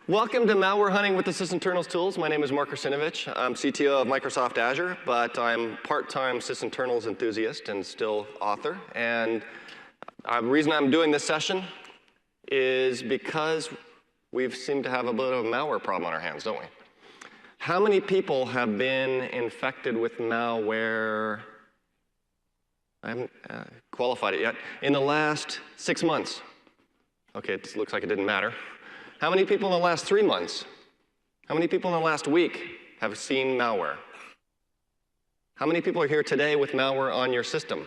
Welcome to Malware Hunting with the Sysinternals Tools. My name is Mark Rusinovich. I'm CTO of Microsoft Azure, but I'm part-time Sysinternals enthusiast and still author. And the reason I'm doing this session is because we seem to have a bit of a malware problem on our hands, don't we? How many people have been infected with malware? I haven't qualified it yet. In the last 6 months. Okay, it looks like it didn't matter. How many people in the last 3 months? How many people in the last week have seen malware? How many people are here today with malware on your system?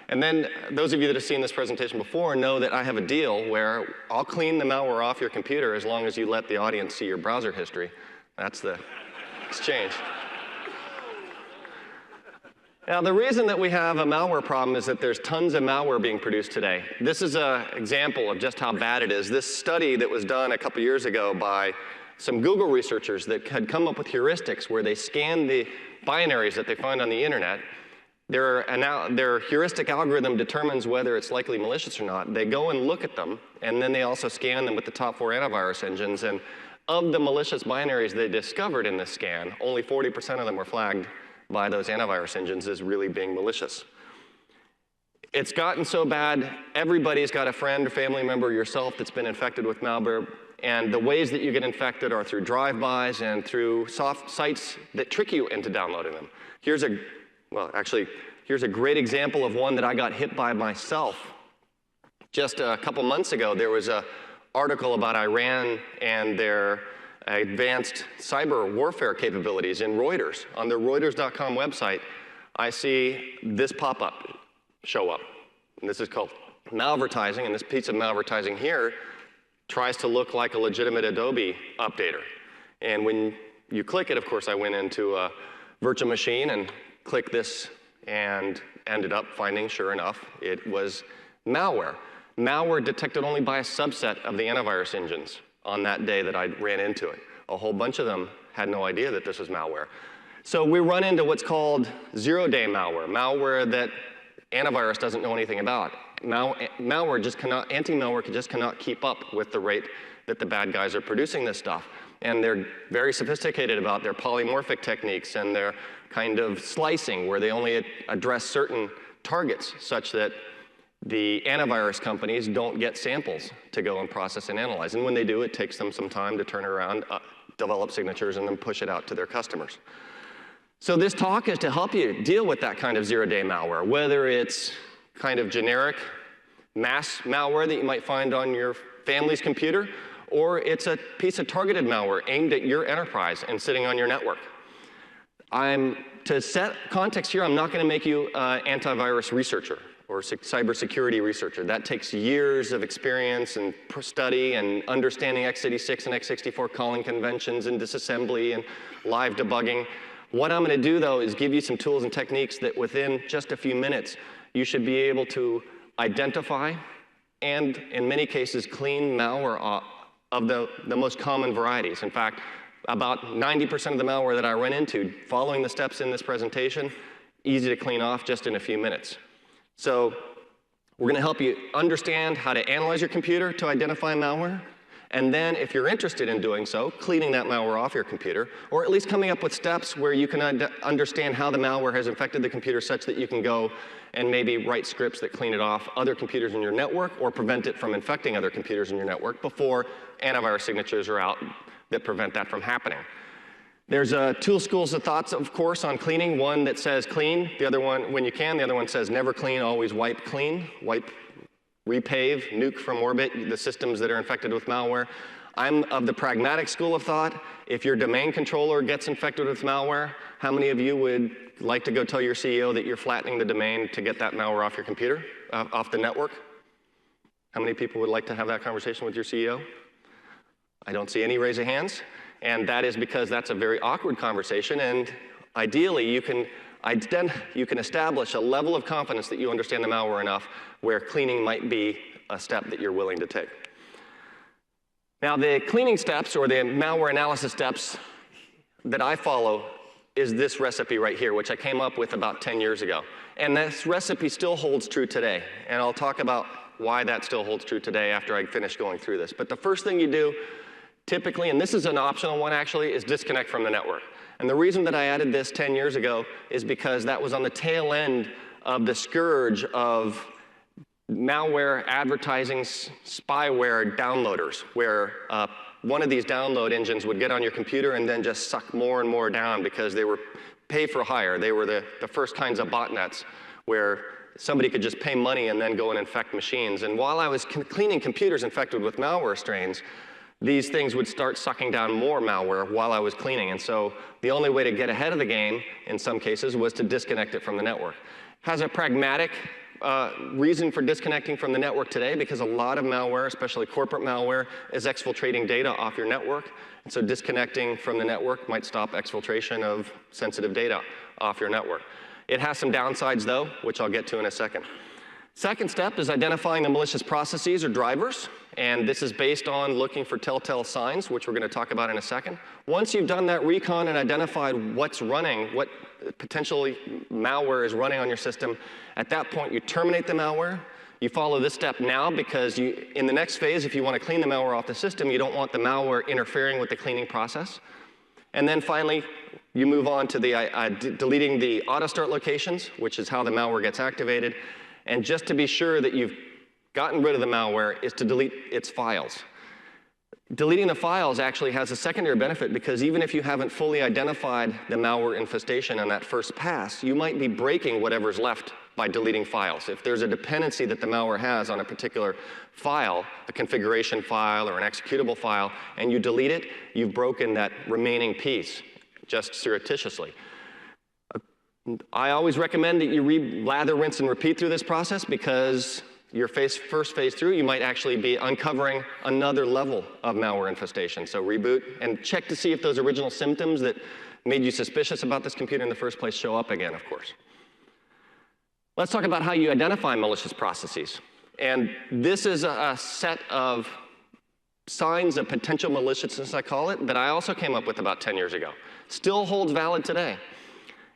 And then those of you that have seen this presentation before know that I have a deal where I'll clean the malware off your computer as long as you let the audience see your browser history. That's the exchange. Now, the reason that we have a malware problem is that there's tons of malware being produced today. This is an example of just how bad it is. This study that was done a couple years ago by some Google researchers that had come up with heuristics where they scanned the binaries that they find on the internet. Their heuristic algorithm determines whether it's likely malicious or not. They go and look at them, and then they also scan them with the top 4 antivirus engines. And of the malicious binaries they discovered in this scan, only 40% of them were flagged by those antivirus engines as really being malicious. It's gotten so bad, everybody's got a friend or family member, yourself, that's been infected with malware. And the ways that you get infected are through drive-bys and through soft sites that trick you into downloading them. Here's a great example of one that I got hit by myself. Just a couple months ago, there was an article about Iran and their advanced cyber warfare capabilities in Reuters. On the Reuters.com website, I see this pop-up show up. And this is called malvertising, and this piece of malvertising here tries to look like a legitimate Adobe updater. And when you click it, of course, I went into a virtual machine and clicked this and ended up finding, sure enough, it was malware. Malware detected only by a subset of the antivirus engines on that day that I ran into it. A whole bunch of them had no idea that this was malware. So we run into what's called zero-day malware, malware that antivirus doesn't know anything about. Anti-malware just cannot keep up with the rate that the bad guys are producing this stuff. And they're very sophisticated about their polymorphic techniques and their kind of slicing where they only address certain targets such that the antivirus companies don't get samples to go and process and analyze. And when they do, it takes them some time to turn around, develop signatures, and then push it out to their customers. So this talk is to help you deal with that kind of zero-day malware, whether it's kind of generic mass malware that you might find on your family's computer, or it's a piece of targeted malware aimed at your enterprise and sitting on your network. To set context here, I'm not going to make you an antivirus researcher or cybersecurity researcher. That takes years of experience and study and understanding x86 and x64 calling conventions and disassembly and live debugging. What I'm going to do, though, is give you some tools and techniques that within just a few minutes, you should be able to identify and, in many cases, clean malware of the most common varieties. In fact, about 90% of the malware that I run into, following the steps in this presentation, easy to clean off just in a few minutes. So we're going to help you understand how to analyze your computer to identify malware. And then, if you're interested in doing so, cleaning that malware off your computer, or at least coming up with steps where you can understand how the malware has infected the computer such that you can go and maybe write scripts that clean it off other computers in your network or prevent it from infecting other computers in your network before antivirus signatures are out that prevent that from happening. There's two schools of thoughts, of course, on cleaning. One that says clean, the other one, when you can. The other one says never clean, always wipe clean. Wipe, repave, nuke from orbit the systems that are infected with malware. I'm of the pragmatic school of thought. If your domain controller gets infected with malware, how many of you would like to go tell your CEO that you're flattening the domain to get that malware off your computer, off the network? How many people would like to have that conversation with your CEO? I don't see any raise of hands. And that is because that's a very awkward conversation, and ideally you can establish a level of confidence that you understand the malware enough where cleaning might be a step that you're willing to take. Now, the cleaning steps or the malware analysis steps that I follow is this recipe right here, which I came up with about 10 years ago. And this recipe still holds true today. And I'll talk about why that still holds true today after I finish going through this. But the first thing you do, typically, and this is an optional one actually, is disconnect from the network. And the reason that I added this 10 years ago is because that was on the tail end of the scourge of malware, advertising, spyware downloaders, where one of these download engines would get on your computer and then just suck more and more down because they were pay for hire. They were the first kinds of botnets where somebody could just pay money and then go and infect machines. And while I was cleaning computers infected with malware strains, these things would start sucking down more malware while I was cleaning. And so the only way to get ahead of the game, in some cases, was to disconnect it from the network. Has a pragmatic reason for disconnecting from the network today, because a lot of malware, especially corporate malware, is exfiltrating data off your network. And so disconnecting from the network might stop exfiltration of sensitive data off your network. It has some downsides, though, which I'll get to in a second. Second step is identifying the malicious processes or drivers, and this is based on looking for telltale signs, which we're going to talk about in a second. Once you've done that recon and identified what's running, what potentially malware is running on your system, at that point you terminate the malware. You follow this step now because in the next phase, if you want to clean the malware off the system, you don't want the malware interfering with the cleaning process. And then finally, you move on to the deleting the auto start locations, which is how the malware gets activated. And just to be sure that you've gotten rid of the malware is to delete its files. Deleting the files actually has a secondary benefit, because even if you haven't fully identified the malware infestation on that first pass, you might be breaking whatever's left by deleting files. If there's a dependency that the malware has on a particular file, a configuration file or an executable file, and you delete it, you've broken that remaining piece just surreptitiously. I always recommend that you lather, rinse, and repeat through this process, because your first phase through, you might actually be uncovering another level of malware infestation. So reboot and check to see if those original symptoms that made you suspicious about this computer in the first place show up again, of course. Let's talk about how you identify malicious processes. And this is a set of signs of potential maliciousness, I call it, that I also came up with about 10 years ago. Still holds valid today.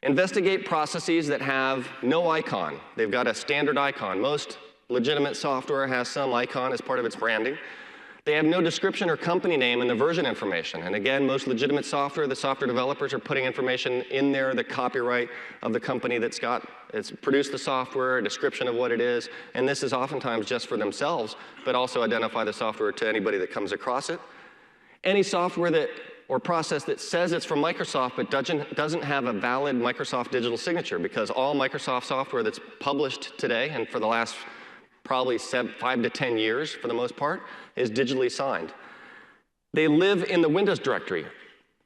Investigate processes that have no icon. They've got a standard icon. Most legitimate software has some icon as part of its branding. They have no description or company name in the version information. And again, most legitimate software, the software developers are putting information in there, the copyright of the company that's produced the software, a description of what it is. And this is oftentimes just for themselves, but also identify the software to anybody that comes across it. Any software or process that says it's from Microsoft but doesn't have a valid Microsoft digital signature, because all Microsoft software that's published today, and for the last probably 5 to 10 years for the most part, is digitally signed. They live in the Windows directory,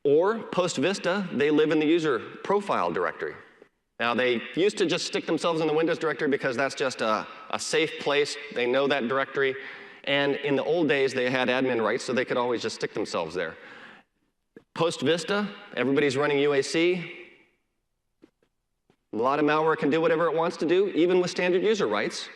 or post-Vista, they live in the user profile directory. Now, they used to just stick themselves in the Windows directory because that's just a safe place. They know that directory. And in the old days, they had admin rights, so they could always just stick themselves there. Post-Vista, everybody's running UAC. A lot of malware can do whatever it wants to do, even with standard user rights.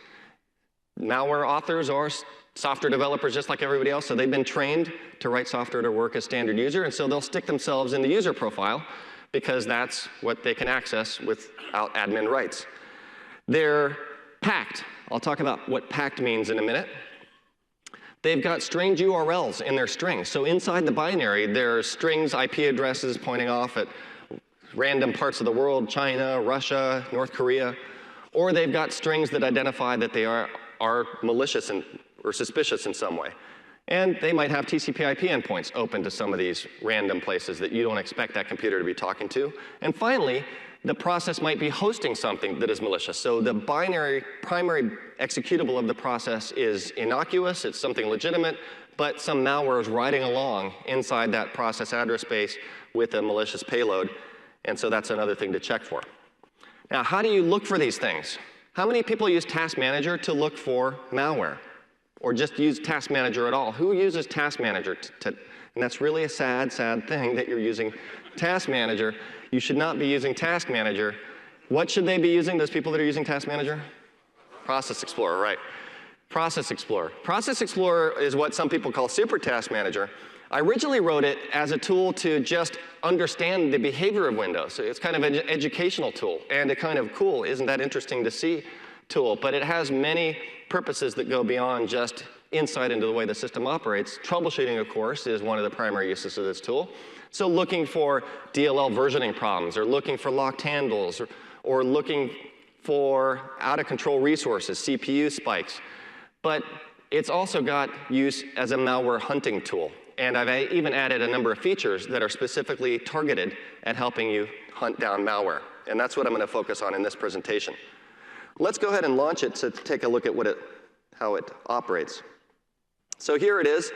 Malware authors are software developers just like everybody else, so they've been trained to write software to work as standard user, and so they'll stick themselves in the user profile because that's what they can access without admin rights. They're packed. I'll talk about what packed means in a minute. They've got strange URLs in their strings. So inside the binary, there are strings, IP addresses pointing off at random parts of the world, China, Russia, North Korea. Or they've got strings that identify that they are malicious or suspicious in some way. And they might have TCP/IP endpoints open to some of these random places that you don't expect that computer to be talking to. And finally, the process might be hosting something that is malicious. So the primary executable of the process is innocuous, it's something legitimate, but some malware is riding along inside that process address space with a malicious payload. And so that's another thing to check for. Now, how do you look for these things? How many people use Task Manager to look for malware? Or just use Task Manager at all? Who uses Task Manager? And that's really a sad, sad thing that you're using Task Manager. You should not be using Task Manager. What should they be using, those people that are using Task Manager? Process Explorer, right. Process Explorer. Process Explorer is what some people call Super Task Manager. I originally wrote it as a tool to just understand the behavior of Windows. So it's kind of an educational tool and a kind of cool, isn't that interesting to see tool, but it has many purposes that go beyond just insight into the way the system operates. Troubleshooting, of course, is one of the primary uses of this tool. So looking for DLL versioning problems, or looking for locked handles, or looking for out-of-control resources, CPU spikes. But it's also got use as a malware hunting tool. And I've even added a number of features that are specifically targeted at helping you hunt down malware. And that's what I'm going to focus on in this presentation. Let's go ahead and launch it to take a look at how it operates. So here it is.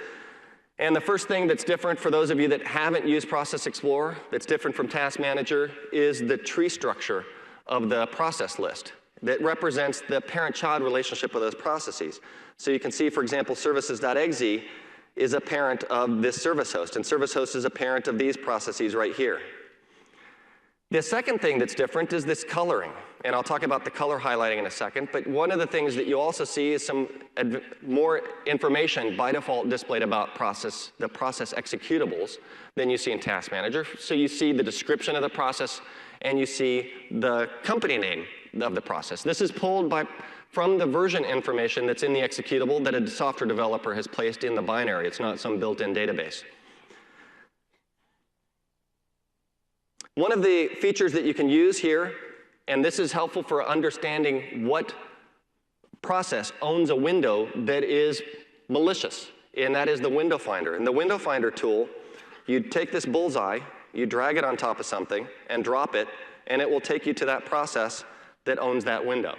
And the first thing that's different for those of you that haven't used Process Explorer, that's different from Task Manager, is the tree structure of the process list that represents the parent-child relationship of those processes. So you can see, for example, services.exe is a parent of this service host, and service host is a parent of these processes right here. The second thing that's different is this coloring, and I'll talk about the color highlighting in a second, but one of the things that you also see is some more information by default displayed about the process executables than you see in Task Manager. So you see the description of the process, and you see the company name of the process. This is pulled from the version information that's in the executable that a software developer has placed in the binary. It's not some built-in database. One of the features that you can use here, and this is helpful for understanding what process owns a window that is malicious, and that is the window finder. In the window finder tool, you take this bullseye, you drag it on top of something and drop it, and it will take you to that process that owns that window.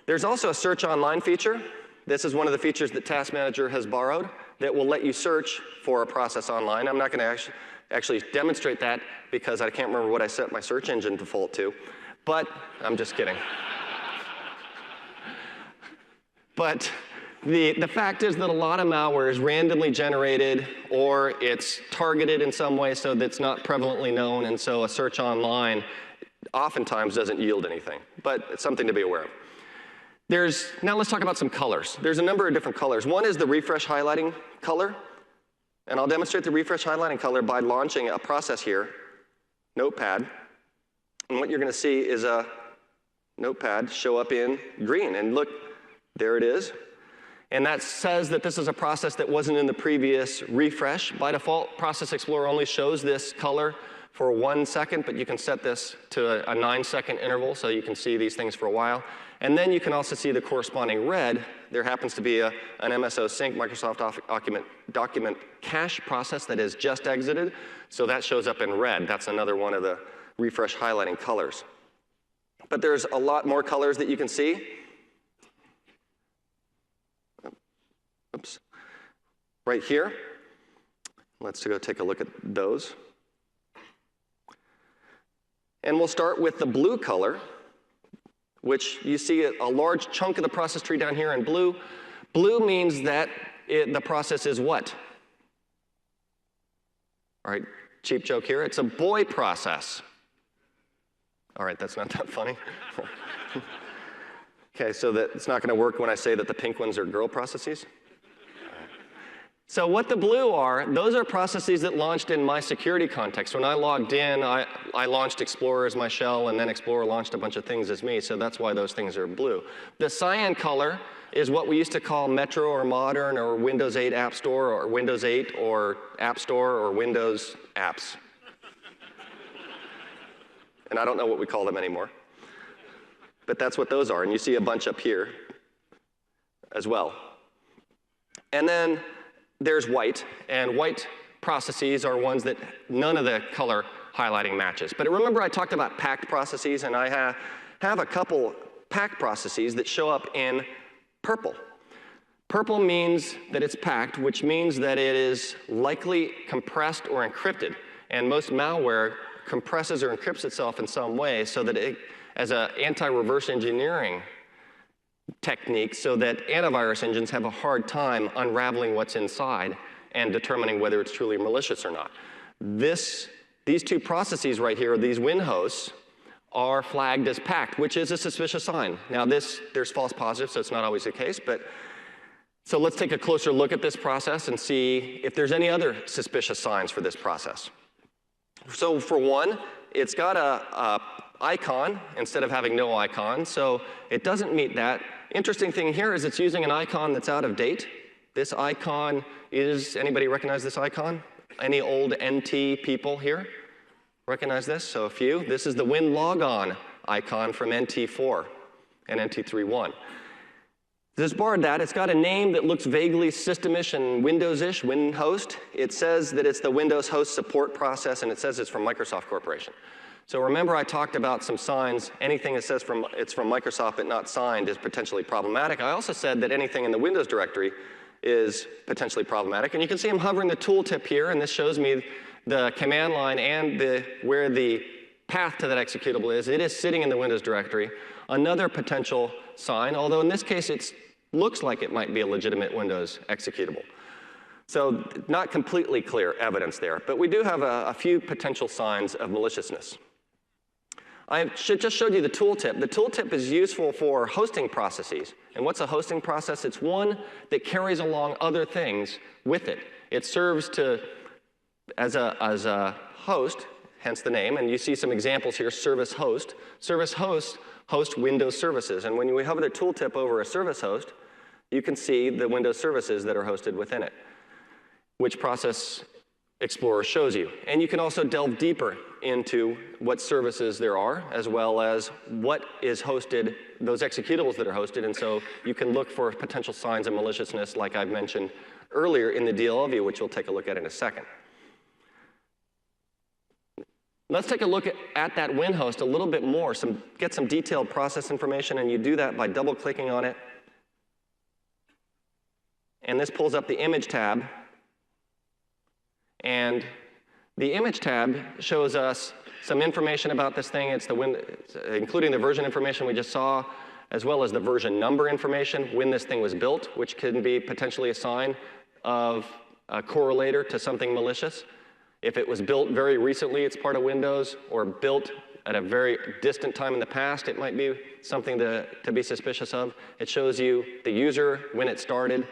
There's also a search online feature. This is one of the features that Task Manager has borrowed that will let you search for a process online. I'm not going to actually demonstrate that because I can't remember what I set my search engine default to, but I'm just kidding. But the fact is that a lot of malware is randomly generated, or it's targeted in some way so that it's not prevalently known, and so a search online oftentimes doesn't yield anything, but it's something to be aware of. Now let's talk about some colors. There's a number of different colors. One is the refresh highlighting color, and I'll demonstrate the refresh highlighting color by launching a process here, Notepad, and what you're going to see is a Notepad show up in green, and look, there it is. And that says that this is a process that wasn't in the previous refresh. By default, Process Explorer only shows this color for 1 second, but you can set this to a 9-second interval so you can see these things for a while. And then you can also see the corresponding red. There happens to be an MSO sync Microsoft document cache process that has just exited, so that shows up in red. That's another one of the refresh highlighting colors. But there's a lot more colors that you can see. Oops. Right here. Let's go take a look at those. And we'll start with the blue color, which you see a large chunk of the process tree down here in blue. Blue means that the process is what? All right, cheap joke here. It's a boy process. All right, that's not that funny. Okay, so that it's not going to work when I say that the pink ones are girl processes. So what the blue are, those are processes that launched in my security context. When I logged in, I launched Explorer as my shell, and then Explorer launched a bunch of things as me, so that's why those things are blue. The cyan color is what we used to call Metro or Modern or Windows 8 App Store or Windows 8 or App Store or Windows Apps. And I don't know what we call them anymore. But that's what those are, and you see a bunch up here as well. And then there's white, and white processes are ones that none of the color highlighting matches. But remember I talked about packed processes, and I have a couple packed processes that show up in purple. Purple means that it's packed, which means that it is likely compressed or encrypted. And most malware compresses or encrypts itself in some way so that it, as an anti-reverse engineering technique, so that antivirus engines have a hard time unraveling what's inside and determining whether it's truly malicious or not. These two processes right here, these win hosts, are flagged as packed, which is a suspicious sign. Now there's false positives, so it's not always the case, but so let's take a closer look at this process and see if there's any other suspicious signs for this process. So for one, it's got icon instead of having no icon, so it doesn't meet that. Interesting thing here is it's using an icon that's out of date. This icon is, anybody recognize this icon? Any old NT people here recognize this? So a few. This is the WinLogon icon from NT4 and NT3.1. This barred that. It's got a name that looks vaguely systemish and Windows-ish, WinHost. It says that it's the Windows Host Support Process, and it says it's from Microsoft Corporation. So remember I talked about some signs. Anything that says it's from Microsoft but not signed is potentially problematic. I also said that anything in the Windows directory is potentially problematic. And you can see I'm hovering the tooltip here, and this shows me the command line and where the path to that executable is. It is sitting in the Windows directory. Another potential sign, although in this case it looks like it might be a legitimate Windows executable. So not completely clear evidence there, but we do have a few potential signs of maliciousness. I just showed you the tooltip. The tooltip is useful for hosting processes. And what's a hosting process? It's one that carries along other things with it. It serves as a host, hence the name, and you see some examples here, service host. Service host hosts Windows services, and when you hover the tooltip over a service host, you can see the Windows services that are hosted within it, which Process Explorer shows you. And you can also delve deeper into what services there are, as well as what is hosted, those executables that are hosted, and so you can look for potential signs of maliciousness like I've mentioned earlier in the DLL view, which we'll take a look at in a second. Let's take a look at that WinHost a little bit more, get some detailed process information, and you do that by double-clicking on it. And this pulls up the image tab. And the image tab shows us some information about this thing. It's including the version information we just saw, as well as the version number information, when this thing was built, which can be potentially a sign of a correlator to something malicious. If it was built very recently, it's part of Windows, or built at a very distant time in the past, it might be something to be suspicious of. It shows you the user, when it started.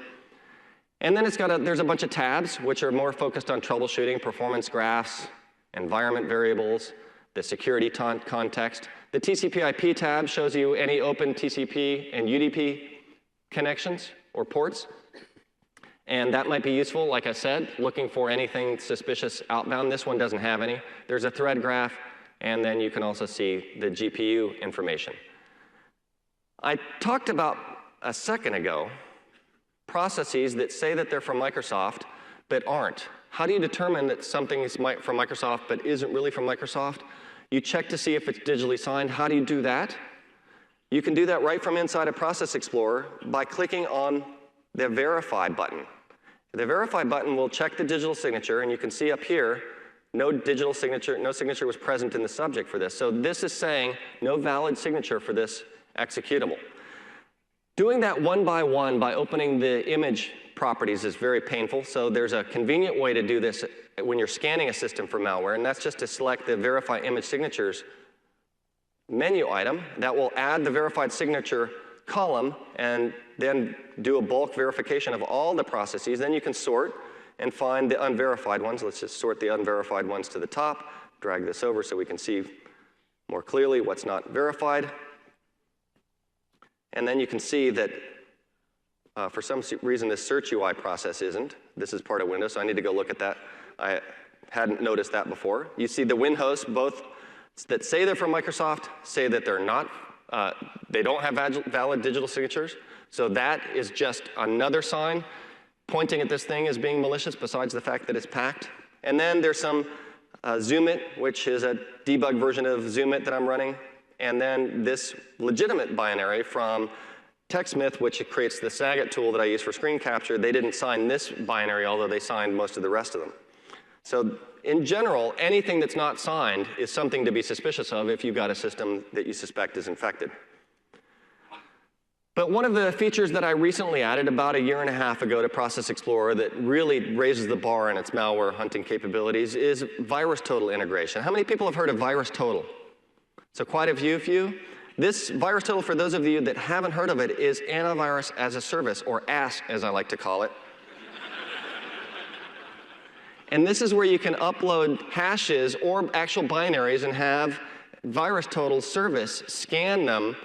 And then there's a bunch of tabs, which are more focused on troubleshooting, performance graphs, environment variables, the security context. The TCP/IP tab shows you any open TCP and UDP connections or ports. And that might be useful, like I said, looking for anything suspicious outbound. This one doesn't have any. There's a thread graph, and then you can also see the GPU information. I talked about a second ago processes that say that they're from Microsoft but aren't. How do you determine that something is from Microsoft but isn't really from Microsoft? You check to see if it's digitally signed. How do you do that? You can do that right from inside a Process Explorer by clicking on the Verify button. The Verify button will check the digital signature, and you can see up here, no digital signature, no signature was present in the subject for this. So this is saying no valid signature for this executable. Doing that one by one by opening the image properties is very painful, so there's a convenient way to do this when you're scanning a system for malware, and that's just to select the Verify Image Signatures menu item. That will add the verified signature column and then do a bulk verification of all the processes. Then you can sort and find the unverified ones. Let's just sort the unverified ones to the top, drag this over so we can see more clearly what's not verified. And then you can see that for some reason this search UI process isn't. This is part of Windows, so I need to go look at that. I hadn't noticed that before. You see the WinHost, both that say they're from Microsoft, say that they're not. They don't have valid digital signatures. So that is just another sign pointing at this thing as being malicious, besides the fact that it's packed. And then there's some Zoomit, which is a debug version of Zoomit that I'm running. And then this legitimate binary from TechSmith, which creates the Snagit tool that I use for screen capture. They didn't sign this binary, although they signed most of the rest of them. So in general, anything that's not signed is something to be suspicious of if you've got a system that you suspect is infected. But one of the features that I recently added about a year and a half ago to Process Explorer that really raises the bar in its malware hunting capabilities is VirusTotal integration. How many people have heard of VirusTotal? So quite a few. This VirusTotal, for those of you that haven't heard of it, is antivirus as a service, or AS as I like to call it. And this is where you can upload hashes or actual binaries and have VirusTotal service scan them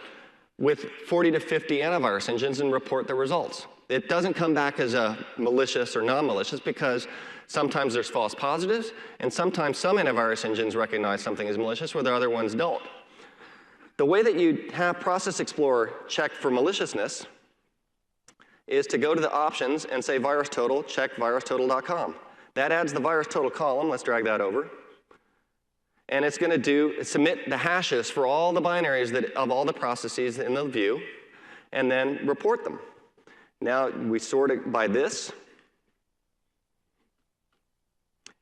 with 40 to 50 antivirus engines and report the results. It doesn't come back as a malicious or non-malicious because sometimes there's false positives, and sometimes some antivirus engines recognize something as malicious where the other ones don't. The way that you have Process Explorer check for maliciousness is to go to the options and say VirusTotal, check virustotal.com. That adds the VirusTotal column. Let's drag that over. And it's going to submit the hashes for all the binaries of all the processes in the view, and then report them. Now we sort it by this.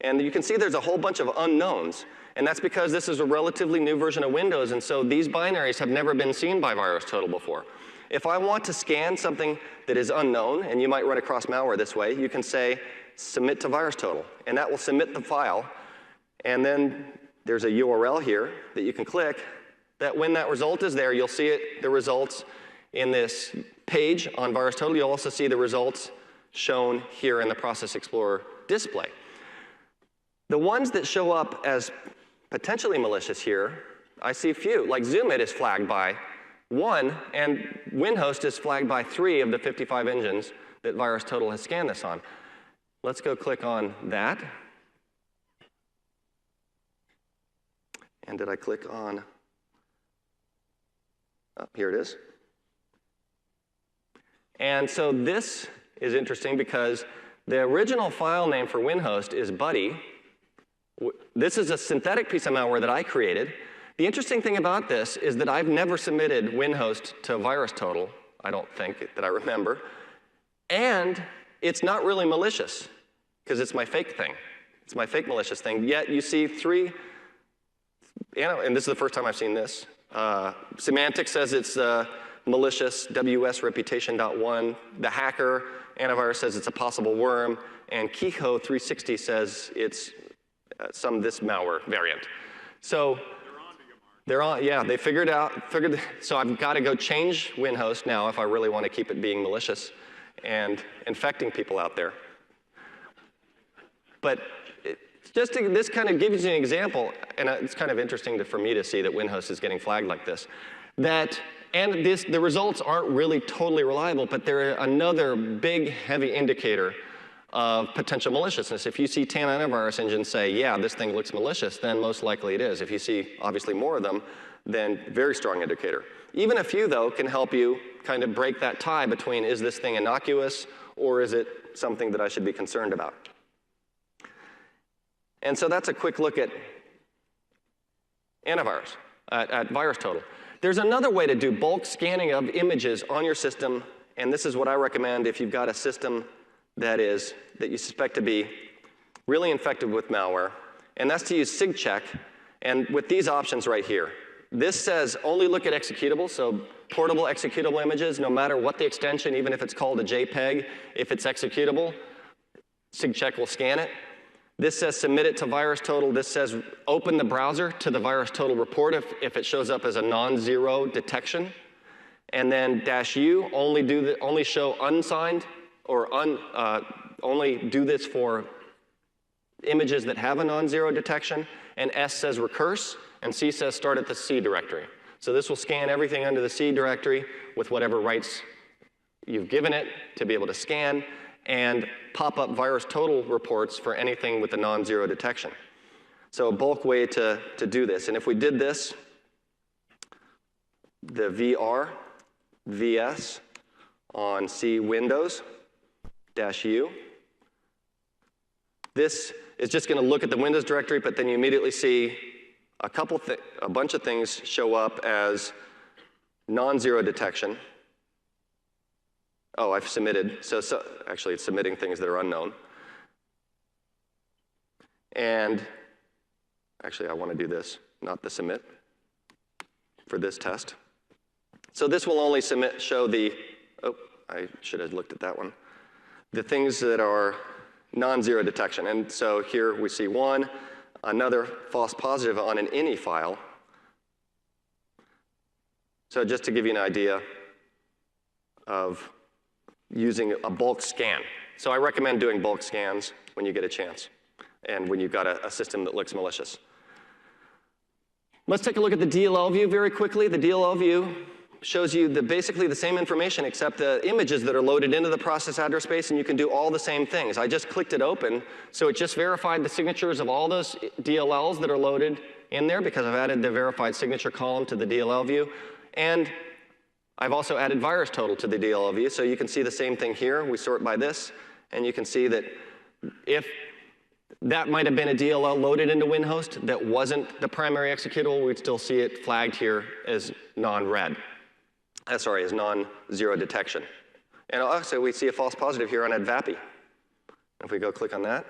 And you can see there's a whole bunch of unknowns. And that's because this is a relatively new version of Windows, and so these binaries have never been seen by VirusTotal before. If I want to scan something that is unknown, and you might run across malware this way, you can say submit to VirusTotal, and that will submit the file. And then there's a URL here that you can click that when that result is there, you'll see the results in this page on VirusTotal. You'll also see the results shown here in the Process Explorer display. The ones that show up as potentially malicious here, I see few. Like Zoomit is flagged by 1, and WinHost is flagged by 3 of the 55 engines that VirusTotal has scanned this on. Let's go click on that. And did I click on? Oh, here it is. And so this is interesting because the original file name for WinHost is buddy. This is a synthetic piece of malware that I created. The interesting thing about this is that I've never submitted WinHost to VirusTotal, I don't think that I remember. And it's not really malicious because it's my fake thing. It's my fake malicious thing. Yet you see 3, and this is the first time I've seen this. Symantec says it's malicious, WS reputation.1. The hacker antivirus says it's a possible worm. And Keyho 360 says it's this malware variant. So they're on, yeah, they figured, so I've got to go change WinHost now if I really want to keep it being malicious and infecting people out there. But this kind of gives you an example, and it's kind of interesting for me to see that WinHost is getting flagged like this. The results aren't really totally reliable, but they're another big, heavy indicator of potential maliciousness. If you see 10 antivirus engines say, yeah, this thing looks malicious, then most likely it is. If you see, obviously, more of them, then very strong indicator. Even a few, though, can help you kind of break that tie between is this thing innocuous or is it something that I should be concerned about? And so that's a quick look at antivirus, at VirusTotal. There's another way to do bulk scanning of images on your system, and this is what I recommend if you've got a system that you suspect to be really infected with malware, and that's to use SIGCheck, and with these options right here. This says only look at executables, so portable executable images, no matter what the extension, even if it's called a JPEG, if it's executable, SIGCheck will scan it. This says submit it to VirusTotal. This says open the browser to the VirusTotal report if it shows up as a non-zero detection. And then -U, only show unsigned or only do this for images that have a non-zero detection. And S says recurse, and C says start at the C directory. So this will scan everything under the C directory with whatever rights you've given it to be able to scan, and pop up VirusTotal reports for anything with a non-zero detection. So a bulk way to do this. And if we did this, the VS on C Windows -U, this is just going to look at the Windows directory, but then you immediately see a bunch of things show up as non-zero detection. Oh, I've submitted. So actually, it's submitting things that are unknown. And actually, I want to do this, not the submit, for this test. So this will only show the, oh, I should have looked at that one. The things that are non-zero detection. And so here we see one, another false positive on an INI file. So just to give you an idea of using a bulk scan. So I recommend doing bulk scans when you get a chance and when you've got a system that looks malicious. Let's take a look at the DLL view very quickly. The DLL view shows you basically the same information except the images that are loaded into the process address space, and you can do all the same things. I just clicked it open, so it just verified the signatures of all those DLLs that are loaded in there because I've added the verified signature column to the DLL view. And I've also added virus total to the DLL view, so you can see the same thing here. We sort by this, and you can see that if that might have been a DLL loaded into WinHost that wasn't the primary executable, we'd still see it flagged here as non-red. Sorry, as non-zero detection. And also we see a false positive here on AdVapi. If we go click on that,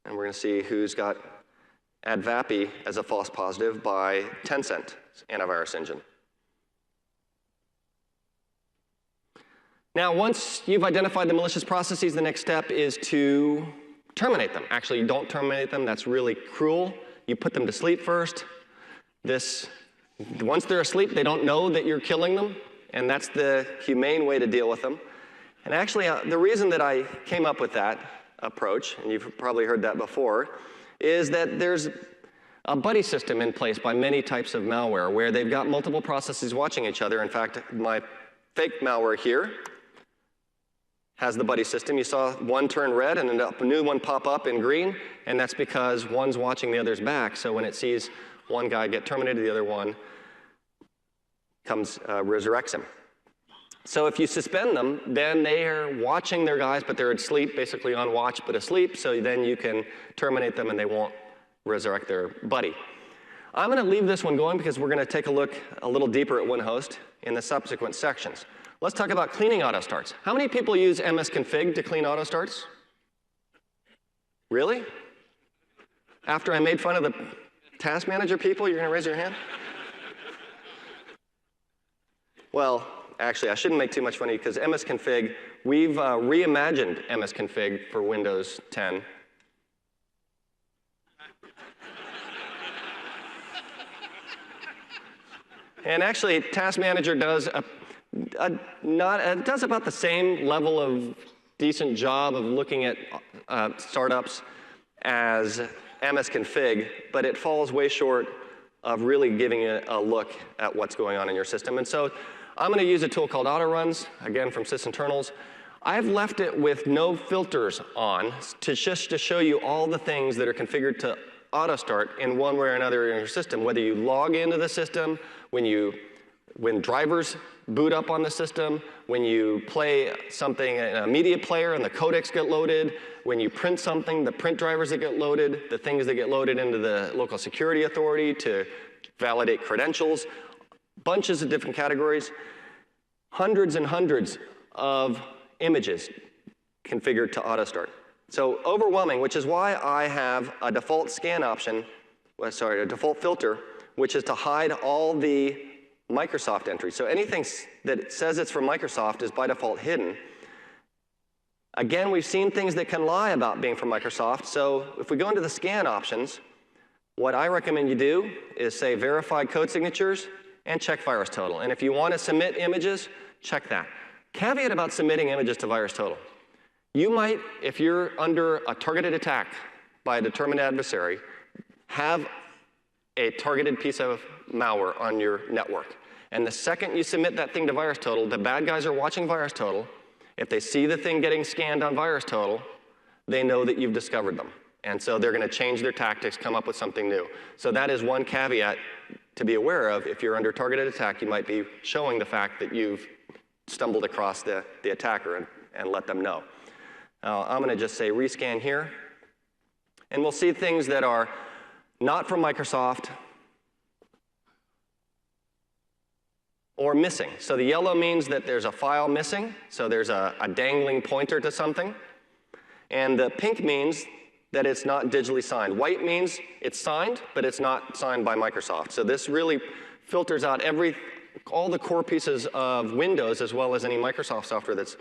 and we're going to see who's got AdVapi as a false positive by Tencent antivirus engine. Now, once you've identified the malicious processes, the next step is to terminate them. Actually, you don't terminate them. That's really cruel. You put them to sleep first. Once they're asleep, they don't know that you're killing them, and that's the humane way to deal with them. And actually, the reason that I came up with that approach, and you've probably heard that before, is that there's a buddy system in place by many types of malware where they've got multiple processes watching each other. In fact, my fake malware here has the buddy system. You saw one turn red and a new one pop up in green, and that's because one's watching the other's back. So when it sees one guy get terminated, the other one resurrects him. So if you suspend them, then they are watching their guys, but they're asleep, basically on watch but asleep, so then you can terminate them and they won't resurrect their buddy. I'm going to leave this one going because we're going to take a look a little deeper at WinHost in the subsequent sections. Let's talk about cleaning auto starts. How many people use msconfig to clean auto starts? Really? After I made fun of the task manager people, you're going to raise your hand? Well, actually, I shouldn't make too much fun of you because msconfig, we've reimagined msconfig for Windows 10. And actually, Task Manager does does about the same level of decent job of looking at startups as msconfig, but it falls way short of really giving a look at what's going on in your system. And so I'm going to use a tool called Autoruns, again from sysinternals. I've left it with no filters on to show you all the things that are configured to auto start in one way or another in your system, whether you log into the system, when drivers boot up on the system, when you play something in a media player and the codecs get loaded, when you print something, the print drivers that get loaded, the things that get loaded into the local security authority to validate credentials, bunches of different categories, hundreds and hundreds of images configured to auto start. So overwhelming, which is why I have a default scan option, a default filter, which is to hide all the Microsoft entries. So anything that says it's from Microsoft is by default hidden. Again, we've seen things that can lie about being from Microsoft. So if we go into the scan options, what I recommend you do is say verified code signatures and check virus total. And if you want to submit images, check that. Caveat about submitting images to virus total. You might, if you're under a targeted attack by a determined adversary, have a targeted piece of malware on your network. And the second you submit that thing to virus total, the bad guys are watching virus total. If they see the thing getting scanned on virus total, they know that you've discovered them. And so they're going to change their tactics, come up with something new. So that is one caveat to be aware of. If you're under targeted attack, you might be showing the fact that you've stumbled across the attacker and let them know. I'm going to just say rescan here. And we'll see things that are not from Microsoft or missing. So the yellow means that there's a file missing. So there's a dangling pointer to something. And the pink means that it's not digitally signed. White means it's signed, but it's not signed by Microsoft. So this really filters out all the core pieces of Windows as well as any Microsoft software that's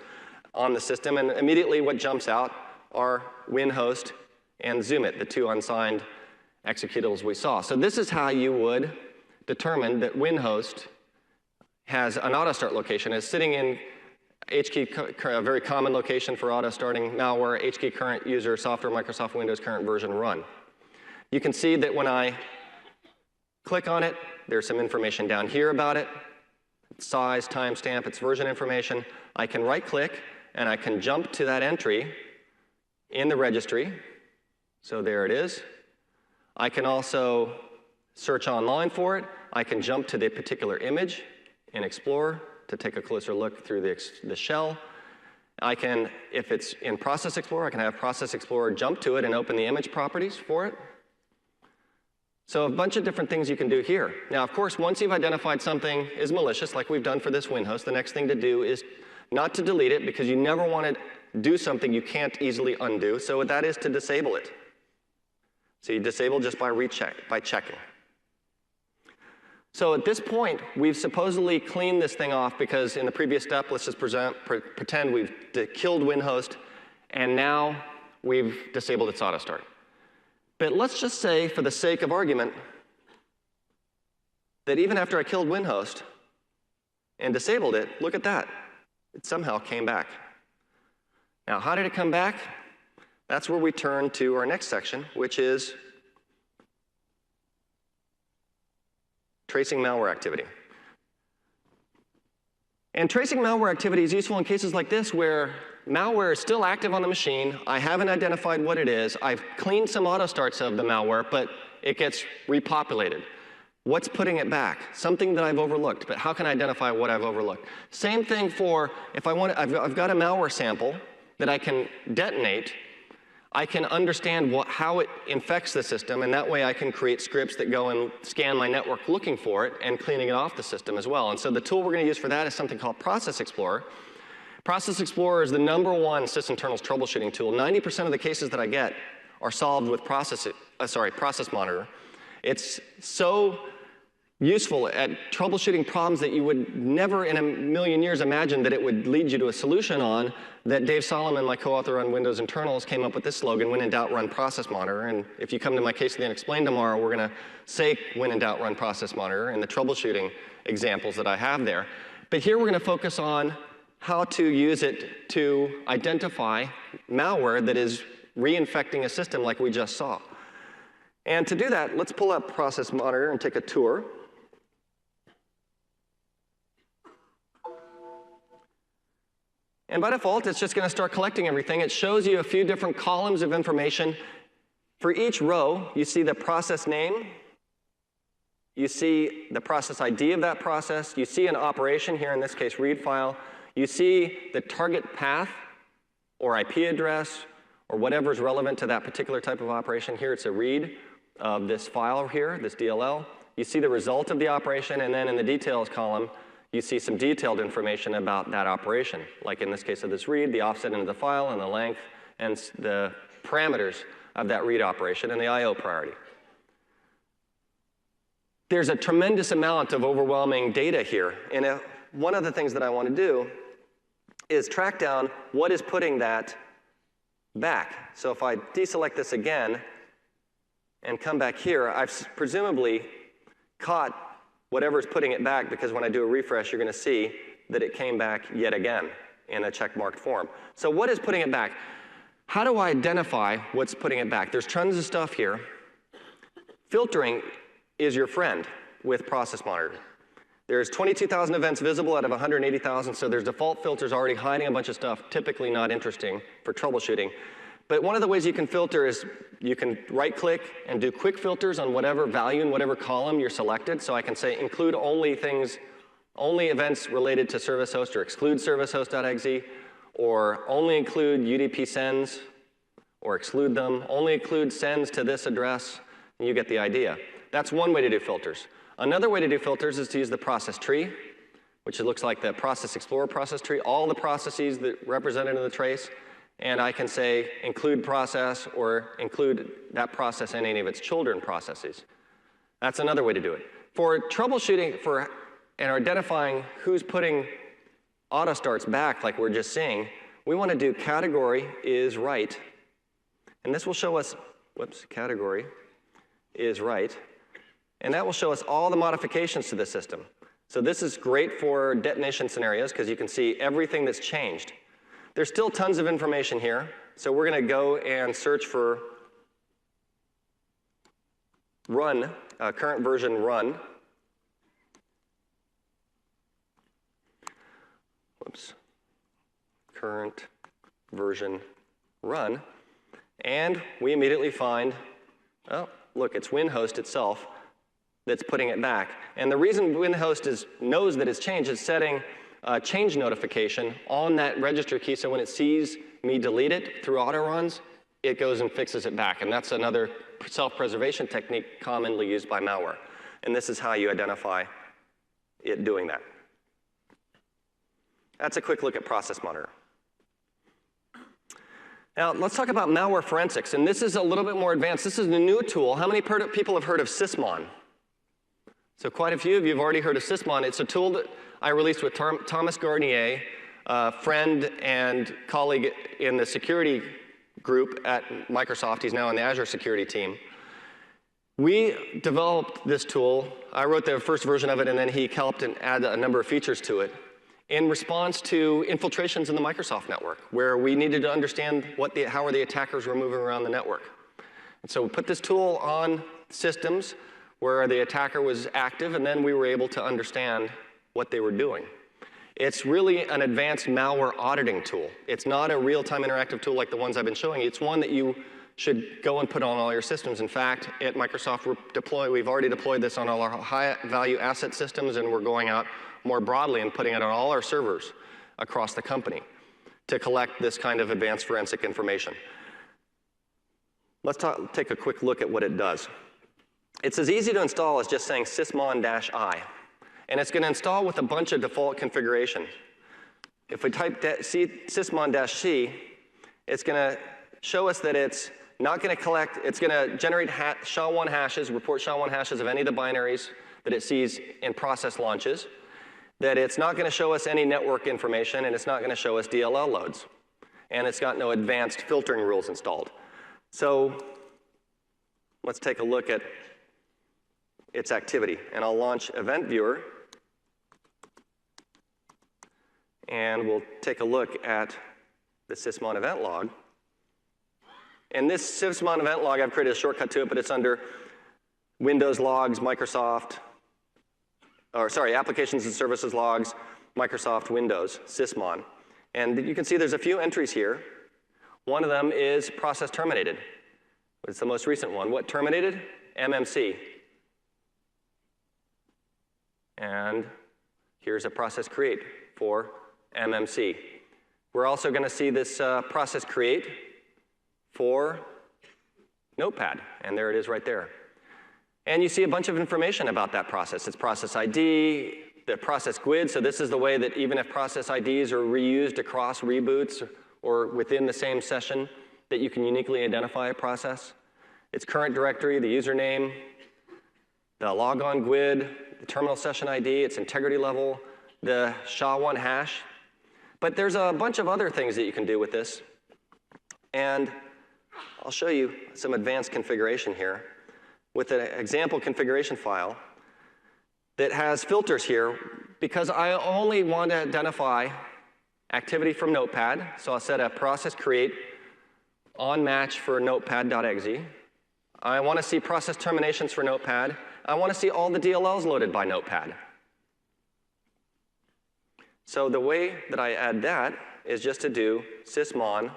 on the system. And immediately what jumps out are WinHost and Zoomit, the two unsigned executables we saw. So this is how you would determine that WinHost has an auto start location. It's sitting in HKey, a very common location for auto starting malware, HKey current user software Microsoft Windows current version run. You can see that when I Click on it. There's some information down here about it. Its size, timestamp, its version information. I can right-click, and I can jump to that entry in the registry. So there it is. I can also search online for it. I can jump to the particular image in Explorer to take a closer look through the shell. I can, if it's in Process Explorer, I can have Process Explorer jump to it and open the image properties for it. So a bunch of different things you can do here. Now, of course, once you've identified something is malicious, like we've done for this WinHost, the next thing to do is not to delete it, because you never want to do something you can't easily undo. So that is to disable it. So you disable just by checking. So at this point, we've supposedly cleaned this thing off, because in the previous step, let's just pretend we've killed WinHost, and now we've disabled its auto start. But let's just say, for the sake of argument, that even after I killed WinHost and disabled it, look at that. It somehow came back. Now, how did it come back? That's where we turn to our next section, which is tracing malware activity. And tracing malware activity is useful in cases like this, where malware is still active on the machine. I haven't identified what it is. I've cleaned some auto starts of the malware, but it gets repopulated. What's putting it back? Something that I've overlooked, but how can I identify what I've overlooked? Same thing for, if I want, I've got a malware sample that I can detonate. I can understand how it infects the system, and that way I can create scripts that go and scan my network looking for it and cleaning it off the system as well. And so the tool we're going to use for that is something called Process Explorer. Process Explorer is the #1 sysinternals troubleshooting tool. 90% of the cases that I get are solved with Process Monitor. It's so useful at troubleshooting problems that you would never in a million years imagine that it would lead you to a solution on, that Dave Solomon, my co-author on Windows Internals, came up with this slogan: when in doubt, run Process Monitor. And if you come to my Case of the Unexplained tomorrow, we're going to say when in doubt, run Process Monitor, and the troubleshooting examples that I have there. But here we're going to focus on how to use it to identify malware that is reinfecting a system like we just saw. And to do that, let's pull up Process Monitor and take a tour. And by default, it's just going to start collecting everything. It shows you a few different columns of information. For each row, you see the process name. You see the process ID of that process. You see an operation, here in this case, read file. You see the target path or IP address or whatever is relevant to that particular type of operation. Here it's a read of this file here, this DLL. You see the result of the operation, and then in the details column, you see some detailed information about that operation, like in this case of this read, the offset into the file and the length and the parameters of that read operation and the I/O priority. There's a tremendous amount of overwhelming data here, and one of the things that I want to do is track down what is putting that back. So if I deselect this again and come back here, I've presumably caught whatever's putting it back, because when I do a refresh, you're going to see that it came back yet again in a check-marked form. So what is putting it back? How do I identify what's putting it back? There's tons of stuff here. Filtering is your friend with Process Monitor. There's 22,000 events visible out of 180,000, so there's default filters already hiding a bunch of stuff, typically not interesting for troubleshooting. But one of the ways you can filter is you can right-click and do quick filters on whatever value in whatever column you're selected. So I can say include only events related to service host, or exclude service host.exe, or only include UDP sends, or exclude them, only include sends to this address, and you get the idea. That's one way to do filters. Another way to do filters is to use the process tree, which looks like the Process Explorer process tree, all the processes that represented in the trace. And I can say include process, or include that process in any of its children processes. That's another way to do it. For troubleshooting and identifying who's putting auto starts back like we're just seeing, we want to do category is right. And this will show us, category is right. And that will show us all the modifications to the system. So this is great for detonation scenarios, because you can see everything that's changed. There's still tons of information here, so we're going to go and search for run, current version run. Whoops. Current version run. And we immediately find, oh, look, it's WinHost itself that's putting it back. And the reason WinHost knows that it's changed is setting a change notification on that register key, so when it sees me delete it through auto runs, it goes and fixes it back. And that's another self-preservation technique commonly used by malware. And this is how you identify it doing that. That's a quick look at Process Monitor. Now, let's talk about malware forensics. And this is a little bit more advanced. This is a new tool. How many people have heard of Sysmon? So quite a few of you have already heard of Sysmon. It's a tool that I released with Thomas Garnier, a friend and colleague in the security group at Microsoft. He's now on the Azure security team. We developed this tool. I wrote the first version of it, and then he helped and add a number of features to it in response to infiltrations in the Microsoft network, where we needed to understand how the attackers were moving around the network. And so we put this tool on systems where the attacker was active, and then we were able to understand what they were doing. It's really an advanced malware auditing tool. It's not a real-time interactive tool like the ones I've been showing you. It's one that you should go and put on all your systems. In fact, at Microsoft, we've already deployed this on all our high-value asset systems, and we're going out more broadly and putting it on all our servers across the company to collect this kind of advanced forensic information. Let's take a quick look at what it does. It's as easy to install as just saying sysmon-i. And it's going to install with a bunch of default configuration. If we type sysmon-c, it's going to show us that it's not going to collect, it's going to generate SHA-1 hashes, report SHA-1 hashes of any of the binaries that it sees in process launches, that it's not going to show us any network information, and it's not going to show us DLL loads. And it's got no advanced filtering rules installed. So let's take a look at its activity. And I'll launch Event Viewer. And we'll take a look at the Sysmon event log. And this Sysmon event log, I've created a shortcut to it, but it's under Windows logs, Applications and Services logs, Microsoft Windows, Sysmon. And you can see there's a few entries here. One of them is process terminated. It's the most recent one. What terminated? MMC. And here's a process create for MMC. We're also going to see this process create for Notepad, and there it is right there. And you see a bunch of information about that process. It's process ID, the process GUID, so this is the way that even if process IDs are reused across reboots or within the same session, that you can uniquely identify a process. Its current directory, the username, the logon GUID, the terminal session ID, its integrity level, the SHA-1 hash. But there's a bunch of other things that you can do with this. And I'll show you some advanced configuration here with an example configuration file that has filters here because I only want to identify activity from Notepad. So I'll set a process create on match for notepad.exe. I want to see process terminations for Notepad. I want to see all the DLLs loaded by Notepad. So the way that I add that is just to do sysmon-c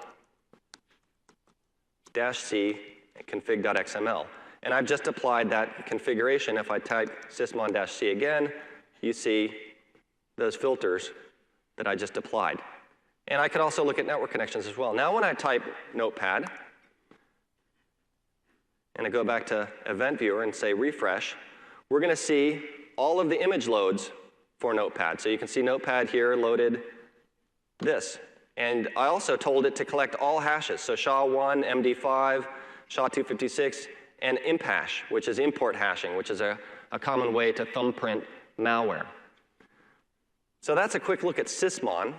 config.xml. And I've just applied that configuration. If I type sysmon-c again, you see those filters that I just applied. And I could also look at network connections as well. Now when I type Notepad, and I go back to Event Viewer and say refresh, we're going to see all of the image loads for Notepad. So you can see Notepad here loaded this. And I also told it to collect all hashes, so SHA-1, MD5, SHA-256, and imphash, which is import hashing, which is a common way to thumbprint malware. So that's a quick look at Sysmon.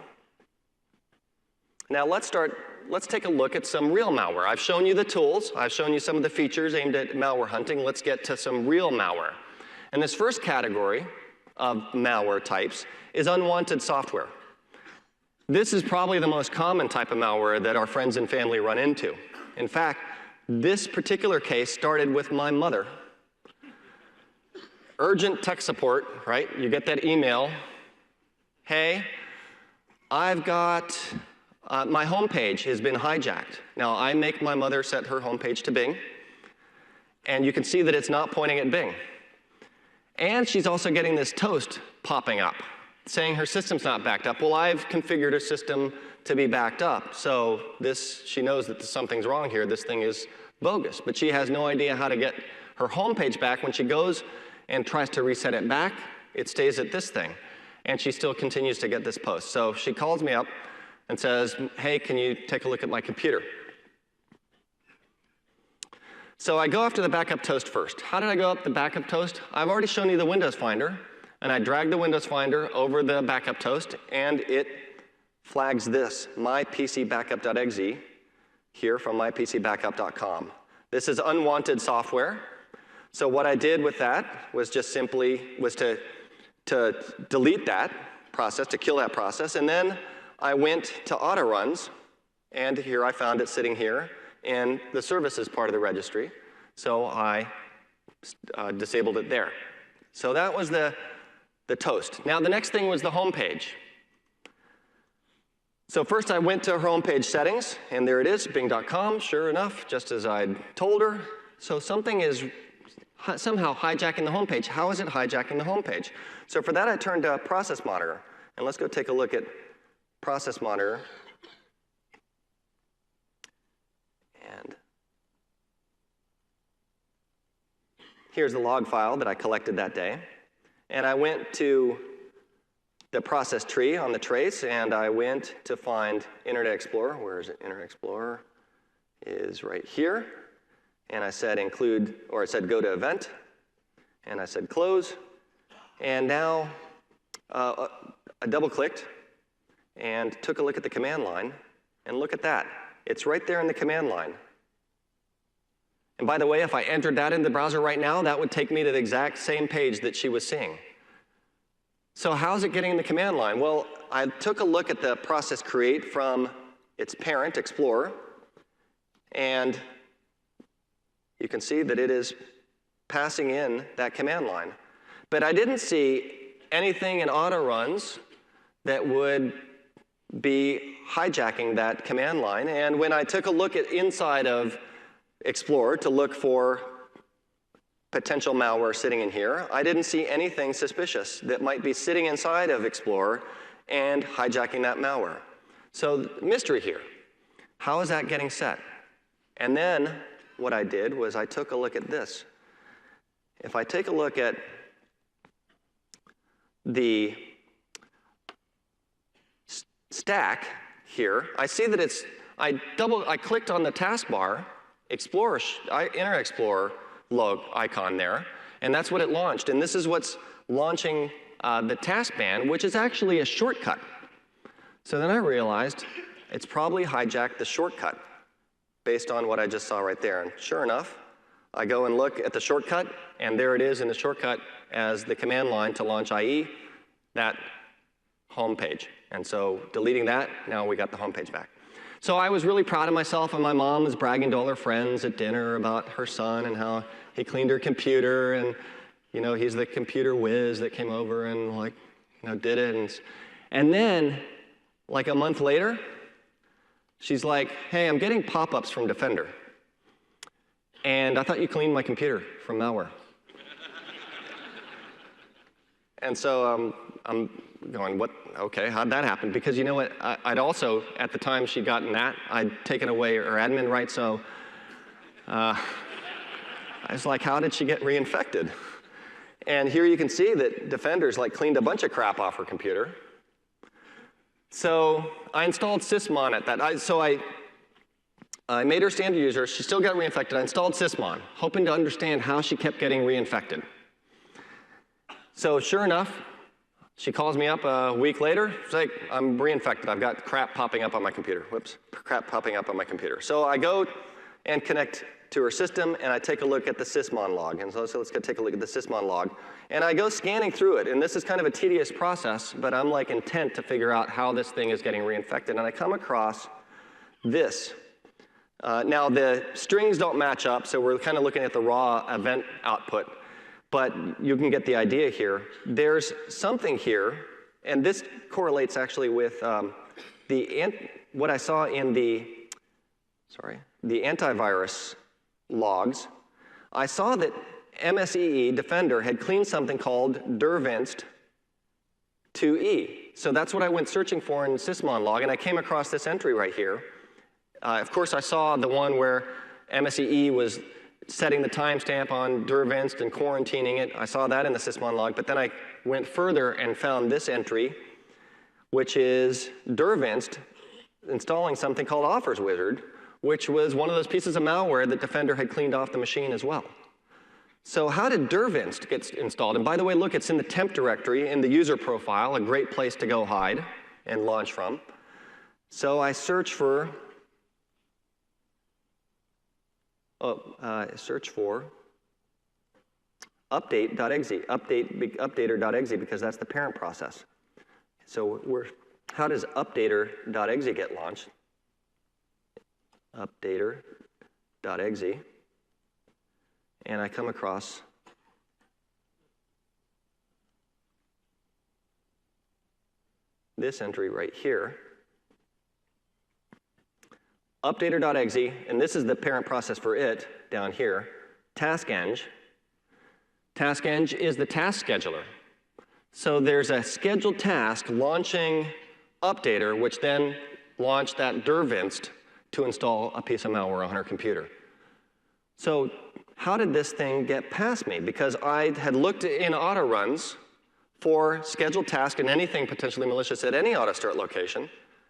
Now let's take a look at some real malware. I've shown you the tools. I've shown you some of the features aimed at malware hunting. Let's get to some real malware. And this first category of malware types is unwanted software. This is probably the most common type of malware that our friends and family run into. In fact, this particular case started with my mother. urgent tech support, right? You get that email. Hey, I've got, my homepage has been hijacked. Now, I make my mother set her homepage to Bing, and you can see that it's not pointing at Bing. And she's also getting this toast popping up, saying her system's not backed up. Well, I've configured her system to be backed up, so she knows that something's wrong here. This thing is bogus, but she has no idea how to get her homepage back. When she goes and tries to reset it back, it stays at this thing, and she still continues to get this post. So she calls me up and says, hey, can you take a look at my computer? So I go after the backup toast first. How did I go up the backup toast? I've already shown you the Windows Finder, and I drag the Windows Finder over the backup toast, and it flags this, mypcbackup.exe, here from mypcbackup.com. This is unwanted software. So what I did with that was just simply to delete that process, to kill that process, and then I went to auto runs, and here I found it sitting here in the services part of the registry. So I disabled it there. So that was the toast. Now the next thing was the home page. So first I went to her homepage settings, and there it is, bing.com, sure enough, just as I'd told her. So something is somehow hijacking the homepage. How is it hijacking the homepage? So for that I turned to Process Monitor, and let's go take a look at Process Monitor. And here's the log file that I collected that day. And I went to the process tree on the trace, and I went to find Internet Explorer. Where is it? Internet Explorer is right here. And I said include, or it said go to event. And I said close. And now I double-clicked and took a look at the command line. And look at that. It's right there in the command line. And by the way, if I entered that in the browser right now, that would take me to the exact same page that she was seeing. So how's it getting in the command line? Well, I took a look at the process create from its parent, Explorer, and you can see that it is passing in that command line. But I didn't see anything in auto runs that would be hijacking that command line. And when I took a look at inside of Explorer to look for potential malware sitting in here, I didn't see anything suspicious that might be sitting inside of Explorer and hijacking that malware. So mystery here. How is that getting set? And then what I did was I took a look at this. If I take a look at the stack here, I see that it's, I clicked on the taskbar, Explorer, Internet Explorer log icon there, and that's what it launched. And this is what's launching the taskban, which is actually a shortcut. So then I realized it's probably hijacked the shortcut based on what I just saw right there. And sure enough, I go and look at the shortcut, and there it is in the shortcut as the command line to launch IE, that home page. And so deleting that, now we got the home page back. So I was really proud of myself, and my mom was bragging to all her friends at dinner about her son and how he cleaned her computer, and you know, he's the computer whiz that came over and like, you know, did it. And then, like a month later, she's like, hey, I'm getting pop-ups from Defender. And I thought you cleaned my computer from malware. And so I'm going, what? Okay, how'd that happen? Because you know what, I'd also, at the time she'd gotten that, I'd taken away her admin rights, so I was like, how did she get reinfected? And here you can see that Defender's like cleaned a bunch of crap off her computer. So I installed sysmon at that. I made her standard user. She still got reinfected. I installed sysmon, hoping to understand how she kept getting reinfected. So sure enough, she calls me up a week later. She's like, I'm reinfected. I've got crap popping up on my computer. Whoops, crap popping up on my computer. So I go and connect to her system, and I take a look at the sysmon log. And so let's go take a look at the sysmon log. And I go scanning through it. And this is kind of a tedious process, but I'm like intent to figure out how this thing is getting reinfected. And I come across this. Now, the strings don't match up, so we're kind of looking at the raw event output. but you can get the idea here. There's something here, and this correlates actually with what I saw in the antivirus logs. I saw that MSEE Defender had cleaned something called dirvinst 2E. So that's what I went searching for in sysmon log, and I came across this entry right here. Of course, I saw the one where MSEE was setting the timestamp on dirvinst and quarantining it. I saw that in the sysmon log, but then I went further and found this entry, which is dirvinst installing something called Offers Wizard, which was one of those pieces of malware that Defender had cleaned off the machine as well. So how did dirvinst get installed? And by the way, look, it's in the temp directory in the user profile, a great place to go hide and launch from. So I search for update.exe, updater.exe, because that's the parent process. So how does updater.exe get launched? Updater.exe, and I come across this entry right here. Updater.exe, and this is the parent process for it down here. Taskeng. Taskeng is the task scheduler. So there's a scheduled task launching Updater, which then launched that dirvinst to install a piece of malware on her computer. So how did this thing get past me? Because I had looked in auto runs for scheduled task and anything potentially malicious at any auto start location.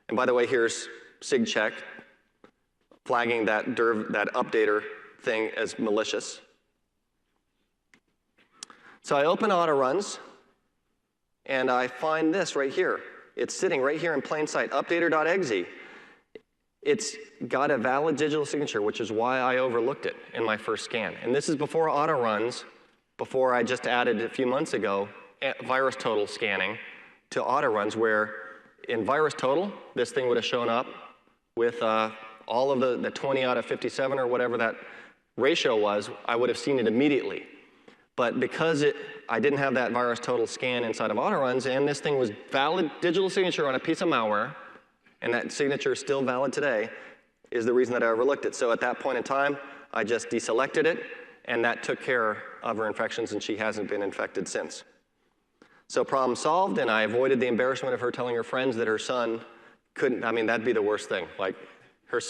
And by the way, here's sigcheck flagging that updater thing as malicious. So I open auto runs, and I find this right here. It's sitting right here in plain sight, updater.exe. It's got a valid digital signature, which is why I overlooked it in my first scan. And this is before auto runs, before I just added a few months ago VirusTotal scanning to auto runs, where in VirusTotal, this thing would have shown up with all of the 20 out of 57 or whatever that ratio was. I would have seen it immediately. But because I didn't have that VirusTotal scan inside of auto runs, and this thing was valid digital signature on a piece of malware, and that signature is still valid today, is the reason that I overlooked it. So at that point in time, I just deselected it, and that took care of her infections, and she hasn't been infected since. So problem solved, and I avoided the embarrassment of her telling her friends that her son couldn't. I mean, that'd be the worst thing. Like her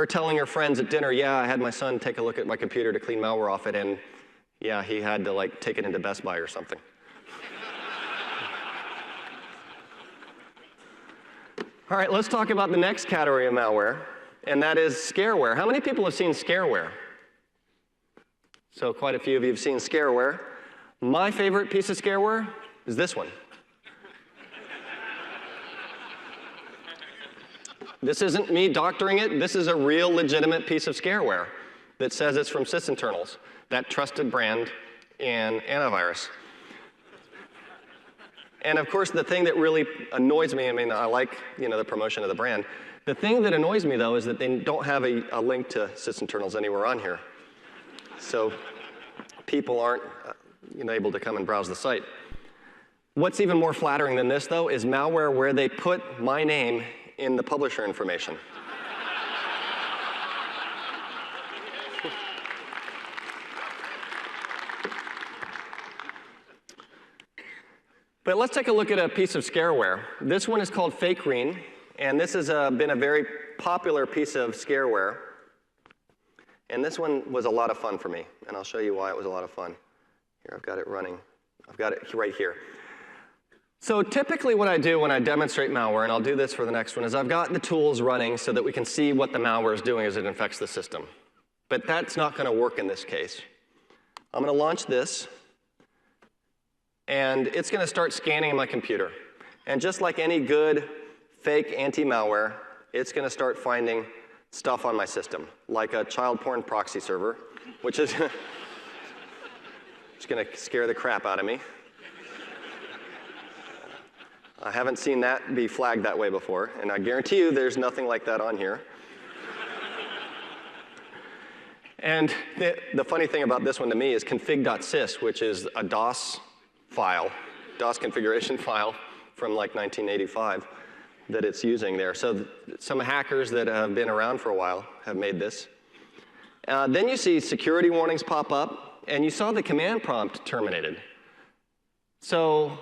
telling her friends at dinner, yeah, I had my son take a look at my computer to clean malware off it, and yeah, he had to like take it into Best Buy or something. All right, let's talk about the next category of malware, and that is scareware. How many people have seen scareware? So quite a few of you have seen scareware. My favorite piece of scareware is this one. This isn't me doctoring it. This is a real legitimate piece of scareware that says it's from sysinternals, that trusted brand in antivirus. And of course, the thing that really annoys me, I mean, I like the promotion of the brand. The thing that annoys me, though, is that they don't have a link to sysinternals anywhere on here. So people aren't able to come and browse the site. What's even more flattering than this, though, is malware where they put my name in the publisher information. But let's take a look at a piece of scareware. This one is called Fakerine, and this has been a very popular piece of scareware. And this one was a lot of fun for me, and I'll show you why it was a lot of fun. Here, I've got it running. I've got it right here. So typically what I do when I demonstrate malware, and I'll do this for the next one, is I've got the tools running so that we can see what the malware is doing as it infects the system. But that's not going to work in this case. I'm going to launch this, and it's going to start scanning my computer. And just like any good fake anti-malware, it's going to start finding stuff on my system, like a child porn proxy server, which is it's going to scare the crap out of me. I haven't seen that be flagged that way before, and I guarantee you there's nothing like that on here. And the funny thing about this one to me is config.sys, which is a DOS file, DOS configuration file from like 1985 that it's using there. So some hackers that have been around for a while have made this. Then you see security warnings pop up, and you saw the command prompt terminated. So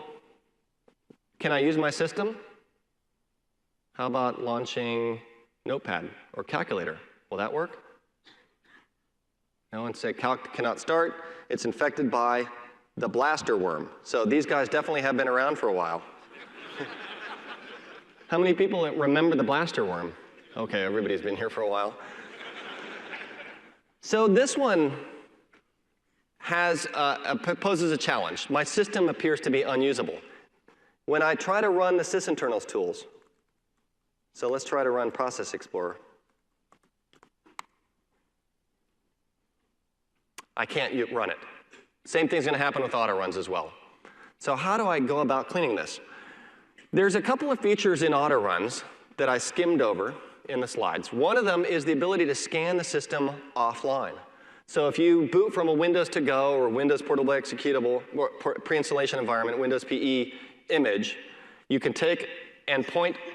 can I use my system? How about launching Notepad or Calculator? Will that work? No, and say calc cannot start. It's infected by the blaster worm. So these guys definitely have been around for a while. How many people remember the blaster worm? Okay, everybody's been here for a while. So this one poses a challenge. My system appears to be unusable. When I try to run the sysinternals tools, so let's try to run Process Explorer. I can't run it. Same thing's going to happen with auto runs as well. So how do I go about cleaning this? There's a couple of features in auto runs that I skimmed over in the slides. One of them is the ability to scan the system offline. So if you boot from a Windows to Go or Windows Portable Executable or pre-installation environment, Windows PE image, you can take and